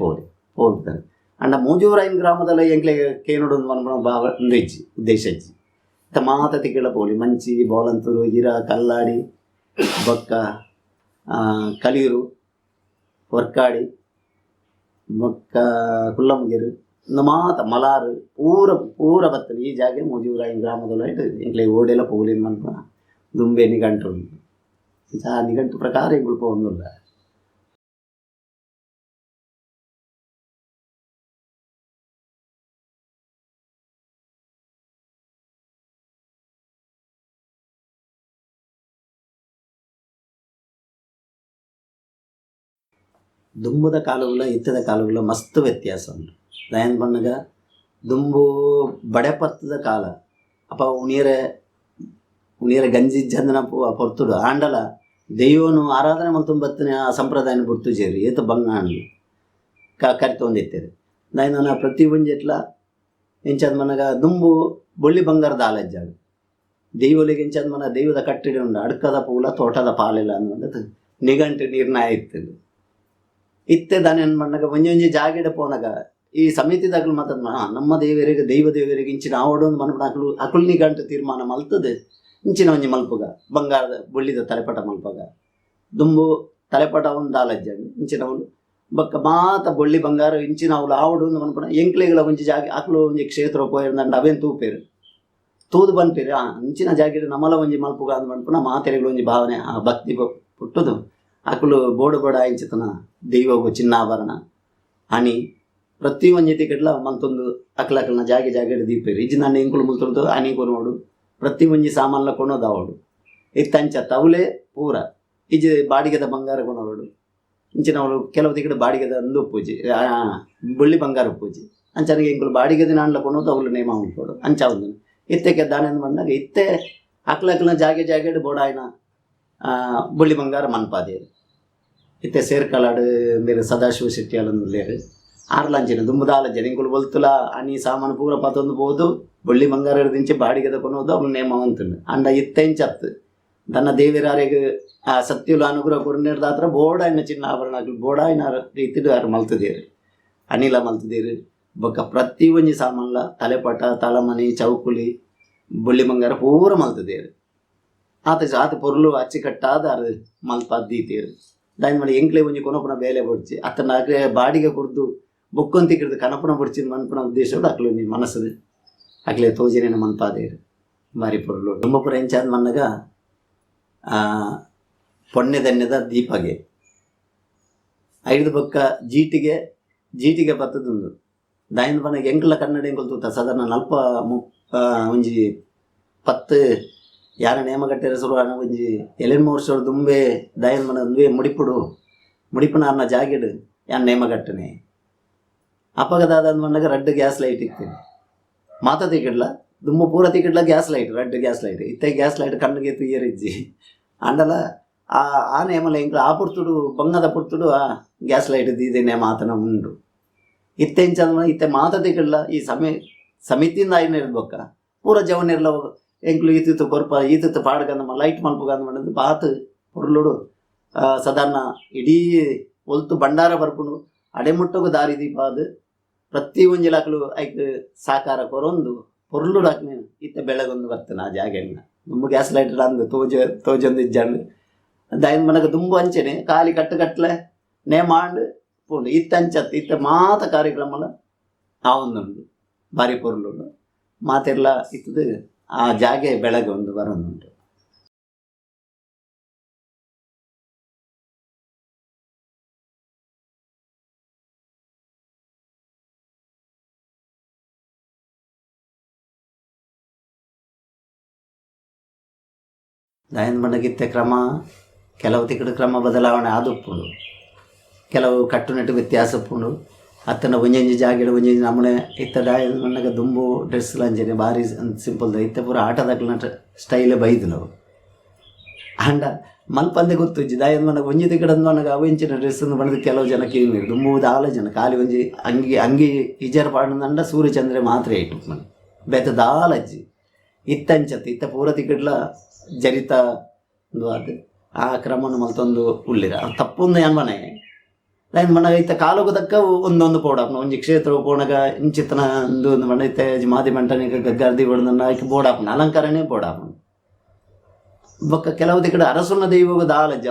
ಹೋಗ್ತಾರೆ ಅಂಡ 3-5 ಗ್ರಾಮದಲ್ಲಿ ಎಂಕ್ಲೆ ಕೇನೋಡು ಬಂದ್ಬಿಡ ಬಾವ ಇಜ್ಜಿ ಉದ್ದೇಶ ಇಜ್ಜಿ ಮಾತ ತಿಕ್ಕಿಡ ಪೋಲಿ ಮಂಚಿ ಬೋಲಂತೂರು ಇರ ಕಲ್ಲಾಡಿ ಬೊಕ್ಕ ಕಲಿಯೂರು ಹೊರ್ಕಾಡಿ ಬೊಕ್ಕ ಕುಲ್ಲಮಗಿರು ಮಾತ ಮಲಾರು ಪೂರ ಬರ್ತದೆ ಈ ಜಾಗ ಮೂಜೂರಾಯಿ ಗ್ರಾಮದಲ್ಲ ಇಂಕ್ಲೆ ಓಡೆಲ್ಲ ಪೋಲಿನ ಮನ್ಪ ದುಂಬೆ ನಿಘಂಟು ಉಂಟು ಆ ನಿಘಂಟು ಪ್ರಕಾರ ಇಂಗಳು ಪೋಂದಿಲ್ಲ. ದುಂಬುದ ಕಾಲುಗಳ ಇತ್ತದ ಕಾಲುಗಳ ಮಸ್ತ್ ವ್ಯತ್ಯಾಸ ಉಂಟು. ದಯನ್ ಬಣ್ಣಗ ದುಂಬು ಬಡೆಪತ್ತದ ಕಾಲ ಅಪ್ಪ ಉಣಿಯರ ಗಂಜಿ ಜಂದನ ಪೊರ್ತುಡು ಆಂಡಲ ದೈವನು ಆರಾಧನೆ ಮಲ್ತುಂಬತ್ತನೇ ಆ ಸಂಪ್ರದಾಯನ ಗುರ್ತುಜೇರಿ ಏತ ಬಂಗಾಣಿ ಕರಿತೊಂದಿತ್ತೇರಿ ದಯನ ಪ್ರತಿ ಒಂಜೆಟ್ಲ ಎಂಚಾದ ಮನಗ ದುಂಬು ಬೊಳ್ಳಿ ಬಂಗಾರದ ಆಲಜ್ಜಾಡು ದೈವಲಿಗೆ ಎಂಚಾದ ಮನ ದೈವದ ಕಟ್ಟಿಡ ಉಂಡು ಅಡ್ಕದ ಪೂಲ ತೋಟದ ಪಾಲಿಲ್ಲ ಅನ್ನೋದು ನಿಘಂಟು ನಿರ್ಣಯ ಇತ್ತು. ಇತ್ತೆ ದಾನಿ ಅನ್ಬಣ್ಣಗ ಒಂಜೊಂಜಿ ಜಾಗೆಡೆ ಪೋನಾಗ ಈ ಸಮಿತಿದಾಗಲು ಮಾತಾಡ ನಮ್ಮ ದೇವರಿಗೆ ದೈವ ದೇವರಿಗೆ ಇಂಚಿನ ಆವಡೊಂದು ಮನ್ಪಡ ಅಕುಲ್ ನಿಘಂಟು ತೀರ್ಮಾನ ಮಲ್ತದೆ ಇಂಚಿನ ಒಂಜಿ ಮಲ್ಪುಗ ಬಂಗಾರದ ಬೊಳ್ಳಿದ ತಲೆಪಟ ಮಲ್ಪಗ ದುಂಬು ತಲೆಪಟ ಒಂದು ಆಲಜ್ಜಾಡು ಇಂಚಿನ ಅವಳು ಬೊಕ್ಕ ಮಾತ ಬೊಳ್ಳಿ ಬಂಗಾರ ಇಂಚಿನ ಅವಳು ಆವಡೊಂದು ಮನ್ಪಡ ಎಂಕ್ಲೆಗಳ ಒಂಜಿ ಜಾಗ ಅಕಲು ಒಂಜಿ ಕ್ಷೇತ್ರ ಪೋಯಿರ್ದಂಡ ಅವೇನು ತೂಪೇರು ತೂದು ಬನ್ಪೇರಿ ಇಂಚಿನ ಜಾಗೆಡೆ ನಮಲ ಒಂಜಿ ಮಲ್ಪುಗ ಅಂದ್ ಮನ್ಪುನ ಮಾತೆರೆಗಳ ಒಂಜಿ ಭಾವನೆ ಆ ಭಕ್ತಿ ಪುಟ್ಟದು ಅಕಲು ಬೋಡು ಬೋಡ ಆಯ್ಚಿತನ ದೈವಗು ಚಿನ್ನಾಭರಣ ಹನಿ ಪ್ರತಿ ಒಂಜಿ ತಿಕಟ್ಲ ಮಂತೊಂದು ಅಕ್ಲಕಲ್ನ ಜಾಗೆಡೆ ದೀಪೇರಿ ಇಜ್ಜಿ ನನ್ನ ಎಂಕುಲು ಮುಲ್ತುರ್ದು ಹನಿ ಕೊನೋಡು ಪ್ರತಿ ಒಂಜಿ ಸಾಮಾನ್ಲ ಕೊನೋದು ಅವಡು ಇತ್ತಂಚ ತವಲೆ ಪೂರ ಇಜ್ಜಿ ಬಾಡಿಗೆದ ಬಂಗಾರ ಕೊನೋಡು ಇಂಚಿನ ಅವಳು ಕೆಲವು ತಿಕಡೆ ಬಾಡಿಗೆದ ಅಂದು ಪೂಜೆ ಬೊಳ್ಳಿ ಬಂಗಾರ ಪೂಜೆ ಅಂಚನಿಗೆ ಎಂಕುಲು ಬಾಡಿಗೆದ ನಾಣ್ಲ ಕೊನೋದು ಅವಳು ನೇಮ ಉಂಟೋಡು ಅಂಚ ಒಂದು ಇತ್ತೆಗೆ ದಾನೆಂದು ಬಂದಾಗ ಇತ್ತೆ ಅಕ್ಲಕಲ್ನ ಜಾಗೆಡೆ ಬೋಡಾಯಿನ ಬೊಳ್ಳಿ ಬಂಗಾರ ಮನ್ಪಾದೇರು ಇತ್ತೆ ಸೇರ್ಕಲಾಡು ಬೇರೆ ಸದಾಶಿವ ಶೆಟ್ಟಿ ಅಲ್ಲೊಂದು ಲೇರು ಆರ್ಲಾಂಚಿನ ದುಂಬುದಾಲಂಚಿನ ಇಂಕುಲು ಬೊಲ್ತುಲ ಅನಿ ಸಾಮಾನು ಪೂರ ಪತ್ತೊಂದು ಬೋದು ಬೊಳ್ಳಿ ಬಂಗಾರ ಹಿಡಿದಿಂಚಿ ಬಾಡಿಗೆದ ಕೊನೋದು ಅವ್ನು ನೇಮವಂತುಂಡು ಅಂಡ ಇತ್ತೆಂಚತ್ತು ತನ್ನ ದೇವಿರಾರಿಗೆ ಆ ಸತ್ಯುಲು ಅನುಗ್ರಹ ಕೊರ್ನಿಡ್ದಾತ್ರ ಬೋಡಾಯಿನ ಚಿನ್ನ ಆಭರಣಗಳು ಬೋಡಾಯಿನ ರೀತಿಡು ಯಾರು ಮಲ್ತದೇರು ಅನಿಲ ಮಲ್ತದೇರು ಬೊಕ್ಕ ಪ್ರತಿ ಒಂಜಿ ಸಾಮಾನ್ಲ ತಲೆಪಟ ತಲಮನಿ ಚೌಕುಲಿ ಬೊಳ್ಳಿ ಬಂಗಾರ ಪೂರ ಮಲ್ತದೇರು ಆತ ಪೊರ್ಲು ಅಚ್ಚಿಕಟ್ಟಾದ ಅದು ಮಲ್ಪ ದೀತೀರು ದಾನಿ ಮಾಡಿ ಎಂಕ್ಲೆ ಒಂಜಿ ಕೊನಪುನ ಬೇಲೆ ಬಡ್ಚಿ ಅತ್ತನ ಅಗ್ರೆ ಬಾಡಿಗೆ ಕೊಡ್ದು ಬೊಕ್ಕೊಂತಿಕ್ಕಿಡ್ದು ಕನಪುನ ಬಡ್ಚಿನ ಮನ್ಪುನ ಉದ್ದೇಶ ಅಕ್ಲು ನೀ ಮನಸ್ಸು ಅಕ್ಲೆ ತೋಜಿನೇನ ಮನ್ಪಾದೇರು ಬಾರಿ ಪೊರ್ಲು ತುಂಬ ಪುರ ಎಂಚಾದ ಮನ್ನಗ ಪೊಣ್ಣೆ ಧನ್ಯದ ದೀಪಗೆ ಐದು ಬೊಕ್ಕ ಜೀಟಿಗೆ ಬತ್ತದೊಂದು ದಾಯಿನ ಬಣ್ಣಗೆ ಎಂಕ್ಲ ಕನ್ನಡ ಎಂಕುಲು ತೂತ ಸಾಧಾರಣ ನಲ್ಪ ಒಂಜಿ 10 ಯಾರ ನೇಮಗಟ್ಟೆರ ಸುರುವಾನ ಒಂಜಿ 7-3 ವರ್ಷ ದುಂಬೆ ದಾಯನ್ ಮನ ದುಂಬೆ ಮುಡಿಪುನಾರ್ನ ಜಾಗೆಡು ಯಾನ್ ನೇಮಗಟ್ಟನೆ ಅಪಗದಾದ ಮಣ್ಣಗ ರಡ್ಡು ಗ್ಯಾಸ್ ಲೈಟ್ ಇಕ್ತೀನಿ ಮಾತ ತಿಕ್ಕಿಡ್ಲ ದುಂಬು ಪೂರ ತಿಕ್ಕಿಡ್ಲ ಗ್ಯಾಸ್ ಲೈಟ್ ರಡ್ಡು ಗ್ಯಾಸ್ ಲೈಟ್ ಇತ್ತೆ ಗ್ಯಾಸ್ ಲೈಟ್ ಕಣ್ಣಿಗೆ ತುಯ್ಯರಿಜ್ಜಿ ಅಂಡಲ ಆ ನೇಮಲ ಇಂಕ್ಲ ಆ ಪುರ್ತುಡು ಬಂಗದ ಪುರ್ತುಡು ಆ ಗ್ಯಾಸ್ ಲೈಟ್ ದೀದೆ ನೇಮ ಆತನ ಉಂಡು ಇತ್ತೆಂಚದ ಇತ್ತೆ ಮಾತ ತಿಕ್ಕಿಡ್ಲ ಈ ಸಮಿತಿಯಿಂದ ಆಯ್ನ ಇರ್ಬೇಕ ಪೂರ ಜವನಿರ್ಲ ಎಂಕ್ಲು ಈತಿತ್ತು ಕೊರ್ಪ ಈತಿತ್ತು ಪಾಡ್ಗಂದ ಲೈಟ್ ಮಲ್ಪುಗಂದ ಮಾಡಿದ್ದು ಬಾತ್ ಪೊರ್ಲುಡು ಸಾಧಾರಣ ಇಡೀ ಒಲ್ತು ಭಂಡಾರ ಬರ್ಪುಂಡು ಅಡೆಮುಟ್ಟಗು ದಾರಿ ದೀಪ ಅದು ಪ್ರತಿ ಒಂಜಿಲಾಕಲು ಐಕ್ ಸಾಕಾರ ಕೊರೊಂದು ಪೊರ್ಲುಡು ಹಾಕ್ನೆ ಇತ್ತೆ ಬೆಳಗೊಂದು ಬರ್ತೇನೆ ಆ ಜಾಗೆಲ್ಲ ದುಂಬು ಗ್ಯಾಸ್ ಲೈಟ್ ಅಂದು ತೋಜೊಂದು ಇಜ್ಜಂಡು ದಾಯಿನ ಮನಗ ದುಂಬು ಅಂಚೆನೆ ಖಾಲಿ ಕಟ್ಟಲೆ ನೇಮಾಂಡು ಪುಂಡು ಇತ್ತಂಚತ್ತು ಇತ್ತೆ ಮಾತ ಕಾರ್ಯಕ್ರಮಲ ಆ ಒಂದುಂಡು ಬಾರಿ ಪೊರ್ಲುಡು ಮಾತೆಲ್ಲ ಇತ್ತದು ಆ ಜಾಗೆ ಬೆಳಗ್ಗೆ ಒಂದು ಬರೋದುಂಟು. ದಾಯನ ಬಣ್ಣಗಿತ್ತೆ ಕ್ರಮ ಕೆಲವು ತಿಕ್ಕಡು ಕ್ರಮ ಬದಲಾವಣೆ ಆದುಪ್ಪುಂಡು ಕೆಲವು ಕಟ್ಟುನಿಟ್ಟು ವ್ಯತ್ಯಾಸ ಉಪ್ಪುಂಡು ಅತ್ತನ ಒಂಜೊಂಜಿ ಜಾಗೆಡು ಒಂಜೊಂಜಿ ನಮೂನೆ ಇತ್ತ ದಾಯನ ಬಣ್ಣಗ ದುಂಬು ಡ್ರೆಸ್ ಲಂಜನೆ ಭಾರಿ ಸಿಂಪಲ್ದ ಇತ್ತೆ ಪೂರ ಆಟದಕ್ಲ ಸ್ಟೈಲ್ ಬೈದನವು ಅಂಡ ಮಲ್ಪಂದೆ ಗೊತ್ತುಜ್ಜಿ ದಾಯನ ಮನಗ ಒಂಜಿ ತಿಕ್ಕಡಂದು ನನಗೆ ಅವಂಚಿನ ಡ್ರೆಸ್ಸನ್ನು ಬಣ್ಣದ ಕೆಲವು ಜನ ಕೇಳಿದ್ರು ದುಂಬುವುದು ಆಲೋಚನೆ ಖಾಲಿ ಒಂಜಿ ಅಂಗಿ ಇಜರ್ ಪಾಡಂದ ಸೂರ್ಯಚಂದ್ರೆ ಮಾತ್ರ ಇಟ್ಟು ಮನೆ ಬೆತ್ತದಾಲಜ್ಜಿ ಇತ್ತಂಚತ್ತು ಇತ್ತ ಪೂರ ತಿಕ್ಕಡ್ಲ ಜರಿತ ಅದು ಆ ಕ್ರಮವನ್ನು ಮಲ್ತೊಂದು ಉಳ್ಳಿರ ತಪ್ಪೊಂದು ಏನು ಮನೆ ದಾಯನ್ ಮನಗ ಇತ್ತ ಕಾಲೋಗ ತಕ್ಕ ಒಂದೊಂದು ಪೋಡಾಪನ ಒಂಜಿ ಕ್ಷೇತ್ರ ಪೋಣಗ ಇಂಚಿತ್ತನ ಒಂದು ಮನ ಇತ್ತ ಮಾದಿ ಮಂಟನಿಗೆ ಗರ್ದಿ ಹೊಡೆದ ಆಯ್ಕೆ ಬೋಡಾಪನ ಅಲಂಕಾರನೇ ಬೋಡಾಪನ ಬೊಕ್ಕ ಕೆಲವು ತಿಕ್ಕಡ ಅರಸುನ ದೈವಗ ದಾಲಜ್ಜಿ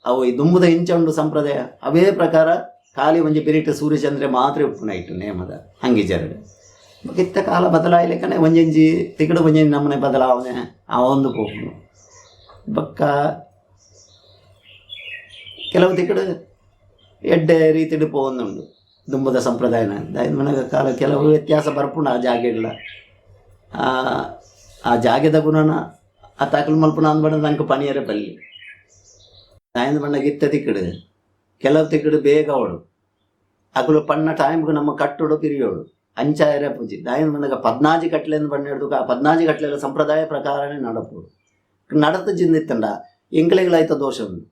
ಅವು ಈ ದುಂಬುದ ಇಂಚಂಡು ಸಂಪ್ರದಾಯ ಅವೇ ಪ್ರಕಾರ ಖಾಲಿ ಒಂಜಿ ಬಿರಿಟ ಸೂರ್ಯಚಂದ್ರ ಮಾತ್ರ ಉಪ್ಪುನ ಇಟ್ಟು ನೇಮದ ಹಂಗಿ ಜರಡು ಇತ್ತ ಕಾಲ ಬದಲಾಯ್ಲಿಕ್ಕನೆ ಒಂಜಿ ತಿಕ್ಕಡ ಒಂಜಿ ನಮ್ಮನೆ ಬದಲಾವಣೆ ಆ ಒಂದು ಪೋಪುನು ಬೊಕ್ಕ ಕೆಲವು ತಿಕ್ಕಡ ಎಡ್ಡೆ ರೀತಿಡು ಪೋವೊಂದುಂಡು ದುಂಬುದ ಸಂಪ್ರದಾಯನ ದಾಯನ ಮನಗ ಕಾಲ ಕೆಲವು ವ್ಯತ್ಯಾಸ ಬರ್ಪುಂಡು ಆ ಜಾಗೆಡ್ಲ ಆ ಜಾಗೆದ ಗುಣನ ಆ ತಾಕಲು ಮಲ್ಪುನ ಅಂದ್ಬಂಡ ನಂಗೆ ಪನಿಯರೆ ಬಲ್ಲಿ ದಾಯನ ಬಣ್ಣಗೆ ಇತ್ತ ತಿಕ್ಕಡು ಕೆಲವು ತಿಕ್ಕಡು ಬೇಗ ಅವಡು ಅಕಲು ಪಣ್ಣ ಟೈಮ್ಗೆ ನಮ್ಮ ಕಟ್ಟೋಡು ಪಿರಿಯೋಡು ಅಂಚಾಯರೆ ಪೂಜಿ ದಾಯನ ಮಣ್ಣಗ 14 ಕಟ್ಲೆಂದು ಬಣ್ಣ ಹಿಡಿದು ಆ 14 ಕಟ್ಲೆಲ್ಲ ಸಂಪ್ರದಾಯ ಪ್ರಕಾರನೇ ನಡಪೋಡು ನಡತ ಜಿಂದಿತ್ತಂಡ ಎಂಕ್ಲೆಗಳಾಯ್ತ ದೋಷ ಉಂಟು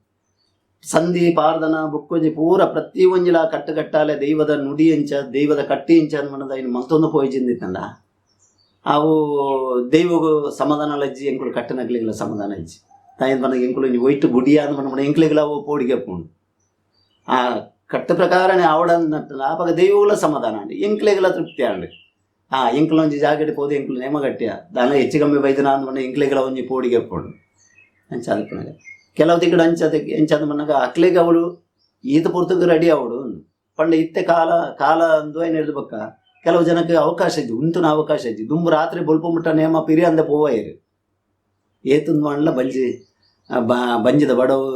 ಸಂಧಿ ಪಾರ್ದನ ಬುಕ್ಕೊಂಜಿ ಪೂರ ಪ್ರತಿ ಒಂಜಿಲ ಕಟ್ಟುಕಟ್ಟಾಲೆ ದೈವದ ನುಡಿ ಇಂಚ ದೈವದ ಕಟ್ಟಿ ಇಂಚ ಅನ್ಮನದ ಇನ್ನು ಮತ್ತೊಂದು ಪೋಯಿ ಜಿಂದಿತ್ತಂಡ ಅವು ದೈವಗೂ ಸಮಾಧಾನ ಲಜ್ಜಿ ಎಂಕುಲು ಕಟ್ಟನಗ್ಲಿಗಳ ಸಮಾಧಾನ ಇಜ್ಜಿ ದಾಯನ ಮನೆಗೆ ಎಂಕುಲು ಒಯ್ಟು ಗುಡಿಯ ಅಂದ್ಮನ ಎಂಕ್ಲೆಗಳ ಅವು ಪೋಡಿಗೆ ಪೋಣು ಆ ಕಟ್ಟು ಪ್ರಕಾರನೇ ಆವಡಂತ ಆವಾಗ ದೈವಗಳ ಸಮಾಧಾನ ಅಂಡಿ ಎಂಕ್ಲೆಗಳ ತೃಪ್ತಿ ಅಂಡಿ ಎಂಕ್ಲ ಒಂಜಿ ಜಾಗಡೆ ಪೋದು ಎಂಕ್ಲು ನೇಮ ಗಟ್ಟಿಯ ದಾನ ಹೆಚ್ಚು ಕಮ್ಮಿ ಬೈದನ ಅಂದ್ಮನ ಎಂಕ್ಲೆಗಳ ಒಂಜಿ ಪೋಡಿಗೆ ಪೋಣು ಅಂಚಾದಪ್ಪನಾಗ ಕೆಲವು ತಿಕ್ಕಡು ಎಂಚದ ಮನ್ನಾಗ ಅಕ್ಲೆಗೆ ಅವಳು ಈತ ಪುರ್ತಕ್ಕೆ ರೆಡಿ ಅವಳು ಪಂಡ ಇತ್ತೆ ಕಾಲ ಅಂದು ಏನು ಹಿಡಿದು ಬಕ್ಕ ಕೆಲವು ಜನಕ್ಕೆ ಅವಕಾಶ ಇದ್ದು ಉಂತುನ ಅವಕಾಶ ಇದ್ದು ದುಂಬು ರಾತ್ರಿ ಬೊಲ್ಪ ಮುಟ್ಟ ನೇಮ ಪಿರಿ ಅಂದ ಪೋವಾಯಿರು ಏತಂದು ಮಾಡಲ ಬಂಜಿದ ಬಡವು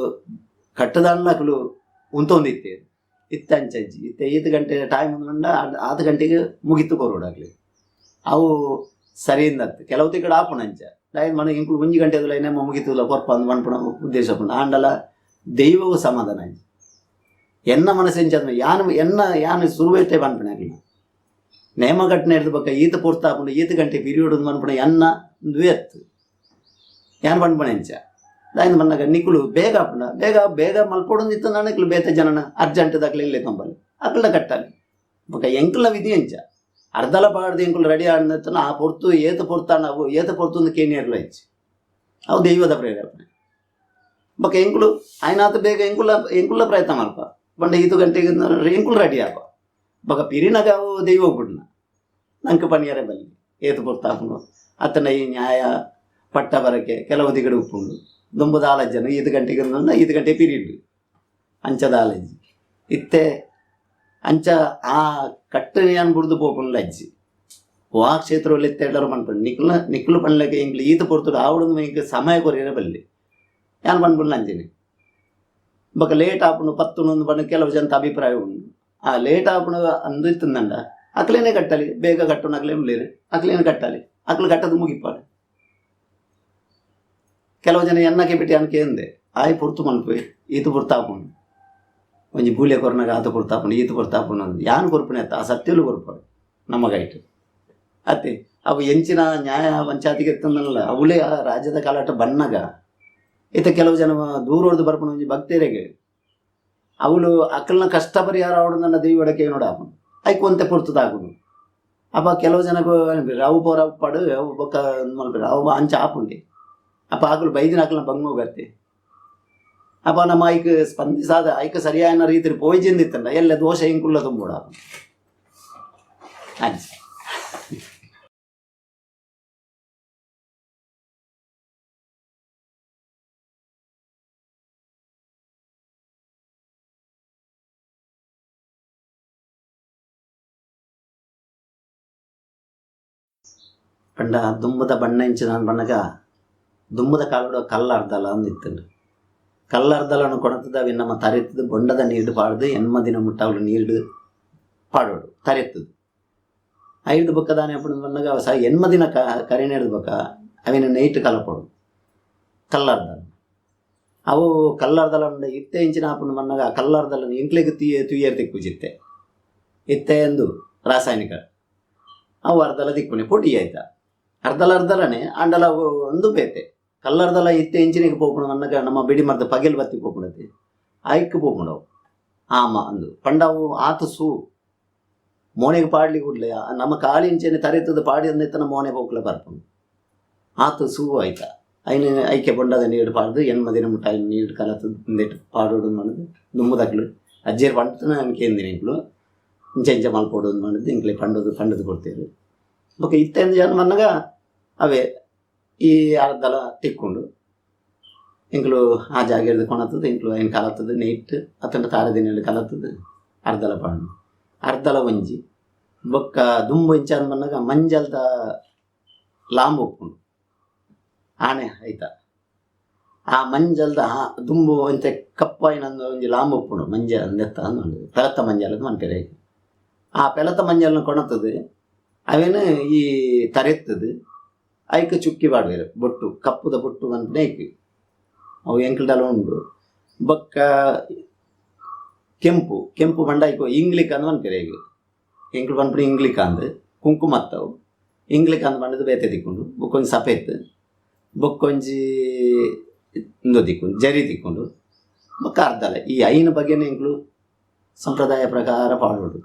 ಕಟ್ಟದಣ್ಣಕಲು ಉಂತೊಂದಿತ್ತೆ ಇತ್ತೆ ಅಂಚಜ್ಜಿ ಇತ್ತೆ 5 ಗಂಟೆ ಟೈಮ್ ಅಂದ್ಕೊಂಡ 6 ಗಂಟೆಗೆ ಮುಗಿತು ಕೊರೋಡಾಗ್ಲಿ ಅವು ಸರಿಯಿಂದ ಕೆಲವು ತಿಕ್ಕಡು ಆಪುಣ ಅಂಚ ದಾಯನ ಮನೆಗೆ ಇಂಕ್ಲು 1 ಗಂಟೆದಲ್ಲ ನೇಮ ಮುಗಿತಲ್ಲ ಕೊರ್ಪ ಅಂದ್ ಮನ್ಪುಣ ಉದ್ದೇಶ ಪುಂಡ ಆಂಡಲ ದೈವವು ಸಮಾಧಾನ ಅಂಚಿ ಎನ್ನ ಮನಸ್ಸೆಂಚದ ಯಾನು ಸುರುವೇಟೆ ಬನ್ಪಣಾಗ್ಲಿ ನೇಮ ಘಟನೆ ಹಿಡಿದು ಬಕ್ಕ ಈತ ಪೂರ್ತಾಪುಂಡು 5 ಗಂಟೆ ಪೀರಿಯಡ್ ಮನ್ಪುಣ ಎನ್ನ ದ್ವೇತ್ ಯಾನು ಬನ್ಪಣ ಎಂಚ ದಾಯನ ಮನ್ನಾಗ ನಿಕ್ಕುಲು ಬೇಗ ಆಪುಂಡ ಬೇಗ ಮಲ್ಪೊಡೊಂದಿತ್ತು ನನಕ್ಲು ಬೇತೆ ಜನನ ಅರ್ಜೆಂಟ್ದಾಗ್ಲಿ ಇಲ್ಲೇ ತೊಂಬಲ್ಲಿ ಅಕ್ಲ ಕಟ್ಟಾలి ಬೊಕ ಎಂಕ್ಲ ವಿಧಿ ಎಂಚ ಅರ್ಧಲ ಪಾಡ್ದು ಎಂಕುಲು ರೆಡಿ ಆಡ್ನತ್ತನ ಆ ಪೊರ್ತು ಏತ ಪೊರ್ತಾನ ಅವು ಏತ ಪೊರ್ತುಂದು ಕೇನಿಯರ್ಲ ಇಚ್ಚಿ ಅವು ದೈವದ ಪ್ರೇರೇಪಣೆ ಬೊಕ ಎಂಕುಲು ಆಯ್ನಾತ ಬೇಗ ಎಂಕುಲ ಪ್ರಯತ್ನ ಮಲ್ಪ ಬಂಡ 5 ಗಂಟೆಗೆ ಎಂಕುಲು ರೆಡಿ ಆಪ ಬೊಕ ಪಿರಿನಾಗ ಅವು ದೈವ ಬಿಡ್ನ ನಂಗೆ ಪನಿಯರೆ ಬಲ್ಲಿ ಏತ ಪೊರ್ತಾಪುಂಡು ಅತ್ತನ ಈ ನ್ಯಾಯ ಪಟ್ಟ ಬರಕ್ಕೆ ಕೆಲವು ದಿಗಡು ಉಪ್ಪುಂಡು ದುಂಬುದ ಆಲಜ್ಜನ 5 ಗಂಟೆಗೆ 5 ಗಂಟೆ ಪೀರಿಯಡ್ ಅಂಚದ ಆಲಜ್ಜಿ ಇತ್ತೆ ಅಂಚ ಆ ಕಟ್ಟನೆ ಅನ್ ಬುಡ್ದು ಪೋಪುನ್ಲ ಅಜ್ಜಿ ವಾ ಕ್ಷೇತ್ರದಲ್ಲಿ ಎತ್ತೆಡ್ಲರು ಮನ್ಪಂಡು ನಿಕ್ಲು ಪಣ್ಲಕ್ಕೆ ಇಂಕ್ಲು ಈತ ಪೊರ್ತುಡು ಆವಡದು ಇಂಕ ಸಮಯ ಕೊರಿಯರೆ ಬಲ್ಲಿ ಯಾನು ಪನ್ಪುಣ್ಣ ಅಂಜಿನಿ ಬೊಕ ಲೇಟ್ ಆಪುಂಡು 10 ಬಣ್ಣ ಕೆಲವು ಜನತ ಅಭಿಪ್ರಾಯ ಉಂಡು ಆ ಲೇಟ್ ಆಪುಂಡು ಅಂದು ಇತ್ತಂದಂಡ ಅಕ್ಲೇನೆ ಕಟ್ಟಲಿ ಬೇಗ ಕಟ್ಟುನ ಅಕ್ಲೇ ಉಳ್ಳೇರು ಅಕ್ಲೇನೆ ಕಟ್ಟಲಿ ಅಕ್ಲು ಕಟ್ಟದು ಮುಗಿಪಾಡು ಕೆಲವು ಜನ ಎನ್ನಕ್ಕೆ ಬಿಟ್ಟು ಅನ್ಕೆ ಅಂದೆ ಆಯ್ ಪುರ್ತು ಮನ್ಪೋಯ್ ಈತ ಪುರ್ತಾಪುಂಡು ಒಂಜಿ ಬೂಲೆ ಕೊರ್ನಾಗ ಆತ ಪುರ್ತಾಪುಂಡು ಈತ ಪುರ್ತಾಪುಂಡು ಅಂದು ಯಾನು ಕೊರ್ಪುಣೆ ಅತ್ತ ಆ ಸತ್ಯಲು ಕೊರ್ಪಾಡು ನಮಗೈಟು ಅತ್ತೆ ಅವು ಎಂಚಿನ ನ್ಯಾಯ ಪಂಚಾಯತಿಗೆ ಇರ್ತಂದಲ್ಲ ಅವಳೇ ಆ ರಾಜ್ಯದ ಕಾಲಾಟ ಬಣ್ಣಗ ಈತ ಕೆಲವು ಜನ ದೂರ ಹೊಡೆದು ಬರ್ಪುಣ ಒಂಜಿ ಭಕ್ತರಿಗೆ ಅವಳು ಅಕ್ಕಲ್ನ ಕಷ್ಟ ಪರಿಹಾರ ಅವಡು ನನ್ನ ದೈವಡಕ್ಕೆ ನೋಡಾಪುಂಡು ಐಕ್ ಒಂತೆ ಪುರ್ತದಾಗುಡು ಅಪ್ಪ ಕೆಲವು ಜನಗೂ ಅವು ಪೋರ ಪಡು ಅವು ಬೊಕ್ಕ ಮಲ್ಪಿರ ಅವು ಅಂಚ ಆಪುಂಡಿ ಅಪ್ಪ ಆಕಲು ಬೈದಿನ ಆಕಲ್ನ ಬಂಗ್ ಹೋಗತ್ತೆ ಅಪ್ಪ ನಮ್ಮ ಐಕ್ ಸ್ಪಂದಿಸಾದ ಐಕ್ ಸರಿಯಾದ ರೀತಿ ಪೋಯ್ಜಿಂದಿತ್ತಂಡ ಎಲ್ಲ ದೋಷ ಇಂಕುಲ್ಲ ತುಂಬೋಡ ಅಂಚ ಪಂಡ ದುಂಬದ ಬಣ್ಣ ಇಂಚು ನಾನು ಬಣ್ಣಗ ದುಂಬದ ಕಾಲುಡ ಕಲ್ಲರ್ದಲ ಅಂದಿತ್ತಂಡು ಕಲ್ಲರ್ದಲನ್ನು ಕೊಣತದ ಅವಿ ನಮ್ಮ ತರೆತ್ತದು ಬೊಂಡದ ನೀರು ಪಾಡ್ದು ಎನ್ಮದಿನ ಮುಟ್ಟವಳು ನೀರು ಪಾಡೋಡು ತರೆತ್ತದು ಐದು ಬೊಕ್ಕದಾನೆ ಅಪ್ಪನ ಬಣ್ಣಗ ಸಹ ಎನ್ಮದಿನ ಕರಿನ ಹಿಡಿದು ಬೊಕ್ಕ ಅವಿನ ನೈಟ್ ಕಲಪೋಡು ಕಲ್ಲರ್ದಲ ಅವು ಕಲ್ಲರ್ದಲ ಇತ್ತೆ ಇಂಚಿನ ಅಪ್ಪನ ಬಣ್ಣಗ ಕಲ್ಲರ್ದಲನ್ನು ಇಂಕ್ಲೆಗೆ ತುಯ್ಯರ್ ತಿಕ್ಕುಜಿತ್ತೆ ಇತ್ತೆ ಎಂದು ರಾಸಾಯನಿಕ ಅವು ಅರ್ಧಲ ತಿಕ್ಕುನೆ ಪೊಡಿ ಆಯ್ತಾ ಅರ್ಧಲನೆ ಅಂಡಲ ಒಂದು ಬೇತೆ ಕಲ್ಲರ್ದಲ ಇತ್ತೆ ಇಂಚಿನಿಗೆ ಪೋಪುಣ ಅನ್ನಗ ನಮ್ಮ ಬಿಡಿ ಮರದ ಪಗೆಲ್ ಬತ್ತಿ ಪೋಪುಣತೆ ಆಯ್ಕೆ ಪೋಪುಣವು ಆಮ ಅಂದು ಪಂಡವು ಆತ ಸೂ ಮೋನೆಗೆ ಪಾಡ್ಲಿ ಕೂಡ್ಲೆ ನಮ್ಮ ಕಾಳಿ ಇಂಚೆನೆ ತರೆತದ ಪಾಡಿ ಅಂದೆತ್ತನ ಮೋನೆ ಪೋಕ್ಲ ಬರ್ಪುಂಡು ಆತ ಸೂ ಆಯ್ತಾ ಐನ ಐಕೆ ಬೊಂಡದ ನೀರು ಪಾಡ್ದು ಎನ್ಮದಿನ ಮುಟ್ಟ ನೀರು ಕಲತದು ಪಾಡೋಡು ಅನ್ನೋದು ದುಮ್ಮದಕ್ಲು ಅಜ್ಜಿಯರು ಪಂಡತನ ಅನ್ಕೇಂದಿನಿ ಇಂಕ್ಲು ಇಂಚೆ ಮಲ್ಪೋಡು ಮಾಡಿದ್ದು ಇಂಕ್ಲೆ ಪಂಡದು ಕೊಡ್ತೇವೆ. ಬೊಕ್ಕ ಇತ್ತೆಂದು ಜನ ಮನ್ನಾಗ ಅವೇ ಈ ಅರ್ಧಲ ತಿಕ್ಕೊಂಡು ಇಂಕ್ಲು ಆ ಜಾಗ ಹಿಡಿದು ಕೊಣತ್ತದು ಇಂಕ್ಲು ಏನು ಕಲತ್ತದು ನೀಟ್ ಅತ್ತಂಡ ತಾರೆ ದಿನ ಕಲತ್ತದು ಅರ್ಧಲ ಪಾಂಡು ಅರ್ಧಲ ಒಂಜಿ ಬೊಕ್ಕ ದುಂಬು ಇಂಚ ಅಂದ್ ಬಂದಾಗ ಮಂಜಲ್ದ ಲಾಂಬ್ ಒಪ್ಪುಂಡು ಆನೆ ಆಯ್ತಾ ಆ ಮಂಜಲ್ದ ದುಂಬು ಇಂತೆ ಕಪ್ಪಾಯಿನಂದು ಒಂಜಿ ಲಾಂಬ್ ಒಪ್ಪುಂಡು ಮಂಜ ನೆತ್ತ ಅಂದು ಪೆಲತ್ತ ಮಂಜಾಲದ ಮನ್ಪೆರೆ ಆ ಪೆಲತ್ತ ಮಂಜಲ್ನ ಕೊಣತ್ತದು ಅವೇನು ಈ ತರೆತ್ತದು ಐಕ ಚುಕ್ಕಿ ಪಾಡ್ವೇರು ಬೊಟ್ಟು ಕಪ್ಪುದ ಬೊಟ್ಟು ಮನ್ಪನೆ ಐಕ್ ಅವು ಎಂಕ್ಲದಲ್ಲ ಉಂಡು. ಬೊಕ್ಕ ಕೆಂಪು ಬಂಡ ಐಕೋ ಇಂಗ್ಲಿಕ್ ಅಂದು ಮನ್ಪೆರೆ ಈಗ ಎಂಕ್ಲು ಪನ್ಪುಡು ಇಂಗ್ಲಿಕ್ ಅಂದು ಕುಂಕುಮತ್ತವು ಇಂಗ್ಲಿಕ್ ಅಂದು ಬಂಡದು ಬೇತೆ ತಿಕ್ಕೊಂಡು ಬೊಕ್ಕೊಂಜಿ ಸಪೇತ್ ಬೊಕ್ಕೊಂಜಿ ಇಂದು ತಿಕ್ಕೊಂಡು ಜರಿ ತಿಕ್ಕೊಂಡು ಬೊಕ್ಕ ಅರ್ಧಲ ಈ ಐನ ಬಗ್ಗೆನೇ ಎಂಕ್ಲು ಸಂಪ್ರದಾಯ ಪ್ರಕಾರ ಪಾಡೋಡು.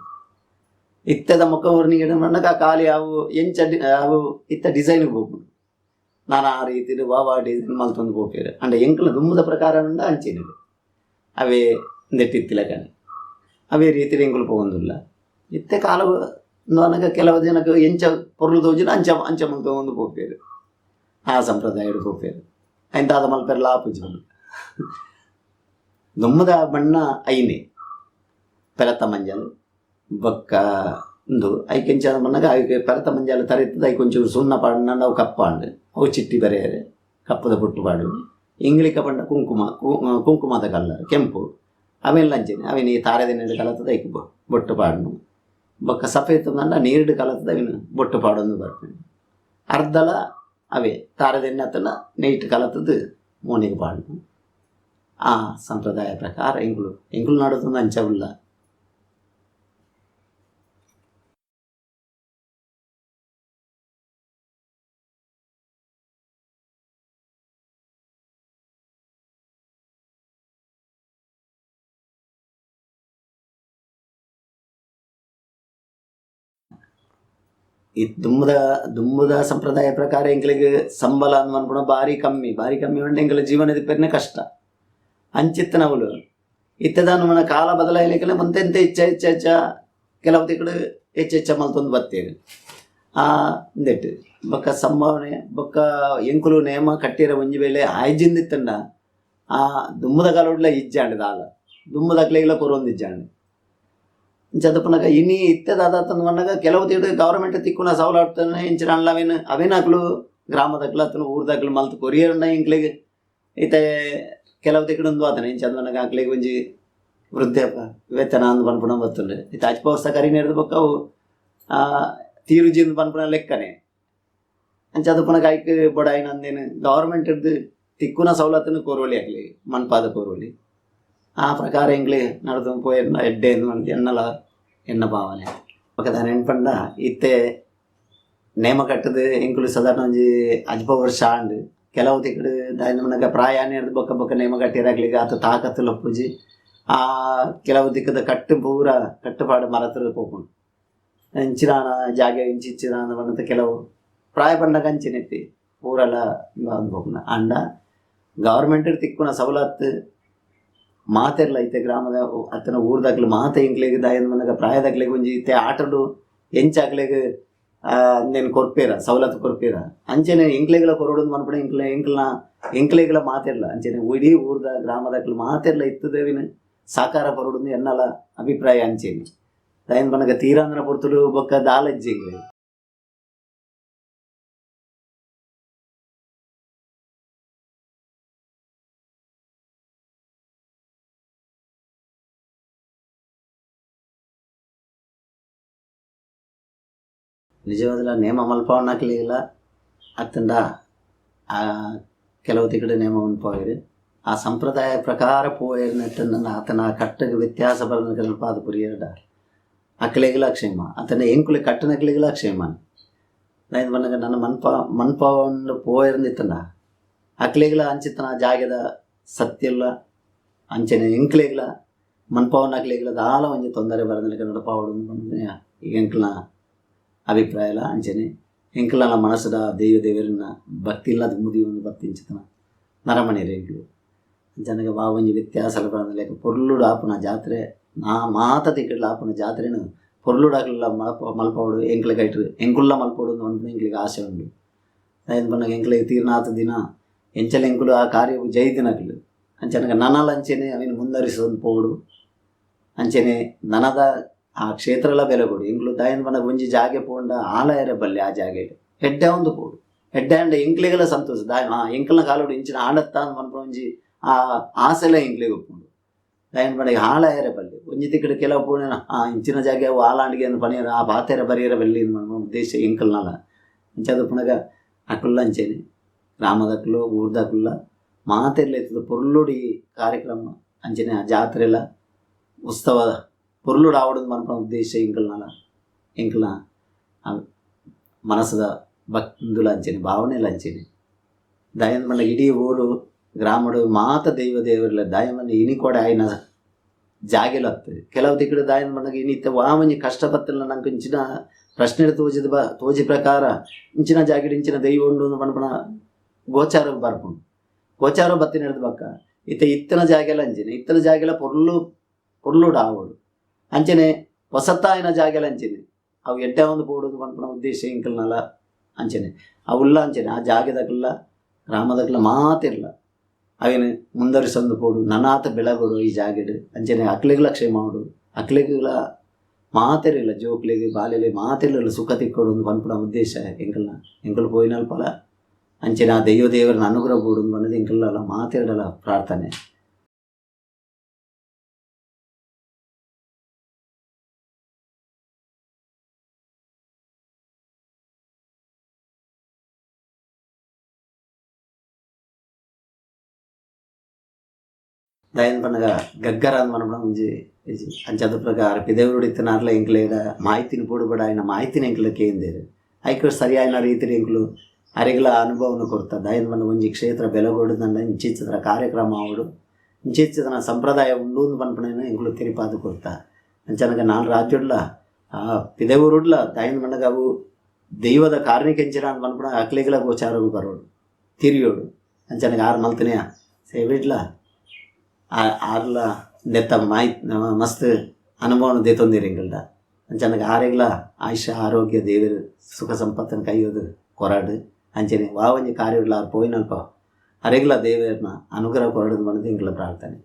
ಇತ್ತದ ಮುಖ ಊರ್ನಿಗೆ ಮಣ್ಣಕ ಖಾಲಿ ಅವು ಎಂಚ ಅವು ಇತ್ತ ಡಿಸೈನ್ಗೆ ಹೋಗ್ಬಿಡು ನಾನು ಆ ರೀತಿ ವಾವ ಡಿಸೈನ್ ಮಲ್ತೊಂದು ಹೋಗ್ತೇವೆ ಅಂಡ ಎಂಕ್ಲ ದುಮ್ಮದ ಪ್ರಕಾರ ಉಂಡ ಅಂಚಿನಿದೆ ಅವೇ ನೆಟ್ಟಿತ್ತಿಲ್ಲ ಕಾನೆ ಅವೇ ರೀತಿ ಎಂಕುಲು ಹೋಗೊಂದಿಲ್ಲ. ಇತ್ತೆ ಕಾಲ ನನಗೆ ಕೆಲವು ಜನಕ್ಕೆ ಎಂಚ ಪೊರ್ಲು ತೋಜಿನ ಅಂಚ ಮಲ್ತೊಂದು ಹೋಗ್ತೇವೆ ಆ ಸಂಪ್ರದಾಯ ಹೋಗ್ತೇವೆ ಎಂತಾದ ಮಲ್ಪೆರ್ ಲಾಪುಜಿ ದುಮ್ಮದ ಬಣ್ಣ ಐನೆ ಪೆಲತ್ತ ಮಂಜಲು ಬೊಕ್ಕ ಒಂದು ಐಕೆಂಚ ಮನ್ನಾಗ ಐಕೆ ಪೆಲತ ಮಂಜಾಲ ತರೆತ್ತದ ಐ ಕೊಂಚೂರು ಸುಣ್ಣ ಪಾಂಡು ಅವು ಕಪ್ಪಾಂಡು ಅವು ಚಿಟ್ಟಿ ಬರೆಯರೆ ಕಪ್ಪದ ಬೊಟ್ಟು ಪಾಡು ಇಂಗ್ಲಿಕ ಪಂಡ ಕುಂಕುಮದ ಕಲ್ಲರ್ ಕೆಂಪು ಅವೆಲ್ಲ ಅಂಚೆನೆ ಅವೇನು ಈ ತಾರೆದಿನ ಕಲತದ ಐಕೆ ಬೊಟ್ಟು ಪಾಡು ಬೊಕ್ಕ ಸಫೇತ್ ನಂಡ ನೀರ್ಡು ಕಲತದ ಅವೇನು ಬೊಟ್ಟು ಪಾಡೊಂದು ಬರ್ತದೆ. ಅರ್ಧಲ ಅವೇ ತಾರೆದೆಣ್ಣೆ ಹತ್ತನ ನೈಟ್ ಕಲತದ್ದು ಮೋನಿಗೆ ಪಾಡು ಆ ಸಂಪ್ರದಾಯ ಪ್ರಕಾರ ಎಂಕುಲು ನಡೋದೊಂದು ಅಂಚವುಲ್ಲ. ಈ ದುಮ್ಮದ ಸಂಪ್ರದಾಯ ಪ್ರಕಾರ ಎಂಕ್ಲಿಗೆ ಸಂಬಳ ಅಂದ್ ಅನ್ಕೊಂಡ ಭಾರಿ ಕಮ್ಮಿ ಉಂಡು ಎಂಕಲ ಜೀವನದ ಪೇರ್ನೆ ಕಷ್ಟ ಅಂಚಿತ್ತ ನವಲು ಇತ್ತದಾನು ಮನ ಕಾಲ ಬದಲಾಯಿಲಿಕ್ಕೆ ಮಂತೆಂತ ಹೆಚ್ಚ ಕೆಲವು ತಿಕ್ಕಡು ಹೆಚ್ಚ ಮಲ್ತೊಂದು ಬರ್ತೇವೆ ಆ ಇಂದೆಟ್ಟು ಬೊಕ್ಕ ಸಂಭಾವನೆ ಬೊಕ್ಕ ಎಂಕುಲು ನೇಮ ಕಟ್ಟಿರ ಒಂಜಿ ವೇಳೆ ಆಯ್ಜಿಂದಿತ್ತಂಡ ಆ ದುಮ್ಮದ ಕಾಲ ಉಡ್ಲ ಇಜ್ಜಾಂಡು ದಾಲ ದುಮ್ಮದ ಅಕ್ಲೆಗಿಲ್ಲ ಕೊರೊಂದು ಇಜ್ಜಾಂಡು ಚದಪನಗ ಇನಿ ಇತ್ತದಾದ ಮನ್ನಾಗ ಕೆಲವು ತಿಡು ಗೌರ್ಮೆಂಟ್ ತಿಕ್ಕುನ ಸವಲತ್ತನ್ನ ಇಂಚಿನ ಅವೇನಾಗ್ಲು ಗ್ರಾಮದಾಗ್ಲು ಅತನ ಊರ್ದಾಗ್ಲು ಮಲ್ತು ಕೊರಿಯರ್ನ ಇಂಕ್ಲಿಗೆ ಈತೆ ಕೆಲವು ತಿಕ್ಕಡೊಂದು ಆತನ ಇಂಚ ಮನ್ನಾಗ ಆಕ್ಲಿಗೆ ಒಂಜಿ ವೃದ್ಧಾಪ್ಯ ವೇತನ ಅಂದು ಪನ್ಪುಣ ಬತ್ತುಂಡು ಈತ ಅಜ್ಪವಸ್ತ ಕರಿ ನೆಡ್ದು ಬೊಕ್ಕ ಅವು ತೀರುಜಿಂದು ಪನ್ಪುಣ ಲೆಕ್ಕನೆ ಅಂಚದಪನಗ ಐಕ್ ಬೊಡಾಯಿನ ಅಂದೇನು ಗೌರ್ಮೆಂಟ್ ಇಡ್ದು ತಿಕ್ಕುನ ಸವಲತ್ತನ್ನು ಕೋರೋಲಿ ಆಗ್ಲಿ ಮನ್ಪಾದ ಕೋರೋಲಿ ಆ ಪ್ರಕಾರ ಎಂಗ್ಲಿ ನಡೆದು ಪೋಯಿನ ಎಡ್ಡೆ ಎನ್ನಲ ಎನ್ನ ಭಾವನೆ ಬೊಕ್ಕ ನೆನ್ಪಂಡ ಇತ್ತೆ ನೇಮ ಕಟ್ಟದು ಎಂಕುಲು ಸಾಧಾರಣ ಒಂಜಿ ಅಜ್ಪ ವರ್ಷ ಆಂಡು ಕೆಲವು ತಿಕ್ಕಡು ದಾಯಿನ ಮನಗ ಪ್ರಾಯಾಣ ಹಿಡ್ದು ಬೊಕ್ಕ ನೇಮ ಕಟ್ಟಿರಾಗ್ಲಿಕ್ಕೆ ಆತ ತಾಕತ್ತು ಲಪ್ಪುಜಿ ಆ ಕೆಲವು ದಿಕ್ಕದ ಪೂರ ಕಟ್ಟುಪಾಡು ಮರತರು ಪೋಪುಂಡು ಇಂಚಿನಾನ ಜಾಗ ಇಂಚಿನಾನ ಬಣ್ಣದ ಕೆಲವು ಪ್ರಾಯ ಪಂಡಗ ಅಂಚಿನೆತ್ತಿ ಊರೆಲ್ಲ ಅನ್ಬೋಪುನ ಅಂಡ ಗೌರ್ಮೆಂಟ್ ತಿಕ್ಕುನ ಸವಲತ್ತು ಮಾತೆರ್ಲ ಐತೆ ಗ್ರಾಮದ ಅತ್ತನ ಊರ್ದಾಗ್ಲು ಮಾತೆ ಇಂಕ್ಲೆಗ್ ದಾಯನ ಮನಗ ಪ್ರಾಯದಾಗ್ಲೆಗ್ ಒಂಜಿ ಇತ್ತೆ ಆಟಡು ಎಂಚಾಗ್ಲೆಗ್ ಅಂದೇನು ಕೊರ್ಪೇರ ಸವಲತ್ತು ಕೊರ್ಪೇರ ಅಂಚೆನೆ ಎಂಕ್ಲೆಗಳ ಕೊರಡೋದು ಮನ್ಪಡೆ ಎಂಕ್ಲೆಗಳ ಮಾತೆರ್ಲ ಅಂಚೆನೆ ಇಡೀ ಊರ್ದ ಗ್ರಾಮದಾಗ್ಲು ಮಾತೆರ್ಲ ಇತ್ತದೇವಿನ ಸಾಕಾರ ಕೊರಡೋದು ಎನ್ನಲ ಅಭಿಪ್ರಾಯ ಅಂಚೆನೆ ದಾಯನ ಮನಗ ತೀರಾಂಧ್ರ ಪೊರ್ತುಲು ಬೊಕ್ಕ ದಾಲಜ್ಜಿಂಗ್ಲೆ ನಿಜವಾದ ನೇಮ ಮಲ್ಪವನ್ನಾಗಲಿಲ್ಲ ಅತ್ತಂಡ ಕೆಲವು ತಿಕ್ಕಡೆ ನೇಮ ಉಂಟೋಗಿರಿ ಆ ಸಂಪ್ರದಾಯ ಪ್ರಕಾರ ಪೋಯಿರ್ನೆಟ್ಟನ್ನ ಆತನ ಕಟ್ಟಗೆ ವ್ಯತ್ಯಾಸ ಬರಲ್ಪ ಅದು ಪುರಿಯಡ ಅಕ್ಕಲೆಗಿಲ್ಲ ಕ್ಷೇಮ ಆತನ ಎಂಕುಲೆ ಕಟ್ಟನಕ್ಲೆಗಿಲ್ಲ ಕ್ಷೇಮ ನೈದು ಬಂದಾಗ ನನ್ನ ಮನ್ಪವನ್ನು ಪೋಯಿರ್ನಿತ್ತಂಡ ಅಕ್ಲೆಗಿಲ್ಲ ಅಂಚಿತ್ತನ ಜಾಗದ ಸತ್ಯಲ್ಲ ಅಂಚನೆ ಎಂಕ್ಲೆಗಿಲ್ಲ ಮನ್ಪವನ್ನ ಅಕ್ಲೆಗಿಲ್ಲ ದಾಲ ಒಂಜಿ ತೊಂದರೆ ಬರದಲಿಕ್ಕೆ ನಡಪಾವಡು ಈಗ ಎಂಕ್ಲನ ಅಭಿಪ್ರಾಯ ಇಲ್ಲ ಅಂಚನೆ ಎಂಕಲ ಮನಸ್ಸದ ದೇವರನ್ನ ಭಕ್ತಿ ಇಲ್ಲದ ಮುದಿ ಒಂದು ಭಕ್ತಿಂಚಿತನ ನರಮಣಿ ರೇಂಗ್ಲು ಜನಗೆ ಒಂಜಿ ವ್ಯತ್ಯಾಸ ಬರದಲೇಕ ಪೊರ್ಲುಡು ಆಪುನ ಜಾತ್ರೆ ಮಾತ ತಿಕ್ಕಡ್ಲ ಆಪುನ ಜಾತ್ರೆನು ಪೊರ್ಲುಡಾಕ್ಲ ಮಲ್ಪೋಡು ಎಂಕ್ಲೆ ಕೈಟ್ರು ಎಂಕುಲ್ಲ ಮಲ್ಪೋಡು ಅಂತ ಎಂಕ್ಲಿಗೆ ಆಸೆ ಉಂಡು. ದಾಯನ ಪಂಡ ಎಂಕ್ಲೆಗೆ ತೀರ್ನಾಥ ದಿನ ಎಂಚಲ ಎಂಕುಲು ಆ ಕಾರ್ಯ ಜೈದಿನಕ್ಲು ಅಂಚನಗ ನನಲ ಅಂಚೆನೆ ಅವಿನ ಮುಂದರಿಸೊಂದು ಪೋಡು ಅಂಚೆನೆ ನನದ ಆ ಕ್ಷೇತ್ರಲ ಬೆಲೆ ಕೊಡು ಎಂಕ್ಲು ದಾಯನ ಪಂಡ ಒಂಜಿ ಜಾಗೆ ಪೋಂಡ ಆಲಯರ ಬಲ್ಲೆ ಆ ಜಾಗೆ ಹೆಡ್ಡೆ ಒಂದು ಪೋಡು ಹೆಡ್ಡೆ ಅಂಡ ಎಂಕ್ಲೆಗೆಲ್ಲ ಸಂತೋಷ ಎಂಕಲ್ನ ಕಾಲೋಡು ಇಂಚಿನ ಆಡತ್ತ ಅಂತ ಮನ್ಪುನ ಒಂಜಿ ಆ ಆಸೆಲ ಎಂಕ್ಲೆಗೆ ಒಪ್ಪುಂಡು. ದಾಯನ ಪಂಡ ಆಲಯರ ಬಲ್ಲೆ ಒಂಜಿ ತಿಕ್ಕಡ ಕೆಲವು ಪೋಣ ಇಂಚಿನ ಜಾಗೆ ಅವು ಆಲಾಂಡಿಗೆ ಅಂದು ಪಣಿಯರ ಆ ಬಾತೆರ ಬರಿಯರ ಬಲ್ಲಿ ಉದ್ದೇಶ ಎಂಕಲ್ನಲ್ಲ ಇಂಚದು ಪುನಗ ಅಕುಲ್ಲ ಅಂಚೆನೆ ಗ್ರಾಮದಕ್ಕಲು ಊರ್ದಕ್ಕುಲ್ಲ ಮಾತೆಲ್ಲ ಎತ್ತದ ಪೊರ್ಲುಡಿ ಕಾರ್ಯಕ್ರಮ ಅಂಚನೆ ಆ ಜಾತ್ರೆಲ ಉತ್ಸವ ಪೊರ್ಲುಡು ಆವಡದು ಮನ್ಪನ ಉದ್ದೇಶ ಎಂಕಲ್ನ ಮನಸ್ಸದ ಭಕ್ತುಲ ಅಂಚನೆ ಭಾವನೆಲ ಅಂಚನೆ. ದಾಯನ ಪಂಡ ಇಡೀ ಊರು ಗ್ರಾಮಡು ಮಾತ ದೇವರಿಲ್ಲ ದಾಯಮನ್ನ ಇನಿ ಕೂಡ ಆಯ್ನ ಜಾಗೆಲು ಆಗ್ತದೆ ಕೆಲವು ತಿಕ್ಕಡು ದಾಯನ ಪಂಡಗ ಇನಿತ್ತ ವಾಮಂಜಿ ಕಷ್ಟಪತ್ತಲ್ಲ ನಂಗೆ ಇಂಚಿನ ಪ್ರಶ್ನೆ ತೋಜಿ ಪ್ರಕಾರ ಇಂಚಿನ ಜಾಗಿಡು ಇಂಚಿನ ದೈವ ಉಂಡು ಪಂಪನ ಗೋಚಾರ ಬರ್ಪುಂಡು ಗೋಚಾರ ಬತ್ತಿನ ಹಿಡಿದು ಬಕ್ಕ ಇತ್ತನ ಜಾಗೆಲ್ಲ ಅಂಚನೆ ಇತ್ತನ ಜಾಗೆಲ್ಲ ಪೊರ್ಲುಡು ಆವೋಡು ಅಂಚನೆ ಹೊಸತಾಯಿನ ಜಾಗೆಲ್ಲ ಅಂಚನೆ ಅವು ಎಡ್ಡೆ ಒಂದು ಪೋಡುದು ಪಂಪನ ಉದ್ದೇಶ ಇಂಕಲ್ನಲ್ಲ ಅಂಚನೆ ಅವುಲ್ಲ ಅಂಚನೆ ಆ ಜಾಗದಕ್ಕೆಲ್ಲ ಗ್ರಾಮದಕ್ಕೆಲ್ಲ ಮಾತಿರಲ್ಲ ಅವೇನು ಮುಂದರಿಸೊಂದು ಪೋಡು ನನಾತ ಬೆಳಗೋಡು ಈ ಜಾಗೆಡು ಅಂಚನೆ ಅಕ್ಲೆಗಳ ಕ್ಷೇಮ ಮಾಡು ಅಕ್ಲೆಗಳ ಮಾತೆರಿಲ್ಲ ಜೋಕ್ಲೆಗೆ ಬಾಲೆಲೆ ಮಾತೆಲ್ಲ ಸುಖ ತಿಕ್ಕೋಡು ಒಂದು ಪನ್ಪುನ ಉದ್ದೇಶ ಎಂಕಲ್ ಪೋಯಿನಲ್ಪಲ ಅಂಚನೆ ಆ ದೇವರನ್ನ ಅನುಗ್ರಹ ಬೋಡು ಅನ್ನೋದು ಎಂಕಲ್ಲ ಮಾತೆರಡಲ ಪ್ರಾರ್ಥನೆ. ದಾಯನ ಪಂಡಗ ಗಗ್ಗರ ಅಂತ ಮನಪಡ ಮುಂಜಿ ಅಂಚದ ಪ್ರಕಾರ ಪಿದೇವರು ಇತ್ತನಾರ್ಲ ಎಂಕ್ಲೇಡ ಮಾಹಿತಿನ ಪೂಡುಬಡ ಆಯ್ನ ಮಾಹಿತಿನ ಎಂಕ್ಲ ಕೇಂದೇರು ಐಕ ಸರಿಯಾದ ರೀತಿಯಲ್ಲಿ ಎಂಕ್ಲು ಅರೆಗಳ ಅನುಭವನ ಕೊಡ್ತಾ ದಾಯನ ಪಂಡ ಒಂಜಿ ಕ್ಷೇತ್ರ ಬೆಲೆಗೊಡುದಂಡ ಇಂಚಿತ್ತದ ಕಾರ್ಯಕ್ರಮ ಆವಡು ಇಂಚಿತ್ತನ ಸಂಪ್ರದಾಯ ಉಂಡು ಪನ್ಪಣನ ಎಂಕ್ಲು ತಿರಿಪಾದು ಕೊಡ್ತಾ ಅಂಚನಗ ನಾನು ರಾಜ್ಯಡ್ಲ ಆ ಪಿದೇವರುಡ್ಲ ದಾಯನ ಪಂಡಗ ಅವು ದೈವದ ಕಾರ್ಣಿಕೆಂಚಿನ ಅಂತ ಪನ್ಪಣ ಅಕ್ಲೆಗಳ ಗೋಚಾರವು ಬರೋಡು ತಿರಿಯೋಡು ಅಂಚನಗ ಆರು ಮಲ್ತನೆಯ ಸೇವಿಡ್ಲ ಆರ್ಲ ನೆತ್ತ ಮಸ್ತ್ ಅನುಭವನ ದೇತೊಂದಿರಿ ಎಂಗಲ್ಡ ಅಂಚನಗ ಆರೆಗ್ಲ ಆಯುಷ್ಯ ಆರೋಗ್ಯ ದೇವರ ಸುಖ ಸಂಪತ್ತನ್ನು ಕೈಯೋದು ಕೊರಾಡು ಅಂಚನೆ ವಾವಂಜಿ ಕಾರ್ಯಗಳು ಆರು ಪೋಯಿನಲ್ಪ ಅರೆಗ್ಲ ದೇವರನ್ನ ಅನುಗ್ರಹ ಕೊರಡದು ಮನದು ಎಂಗ್ಲ ಪ್ರಾರ್ಥನೆ.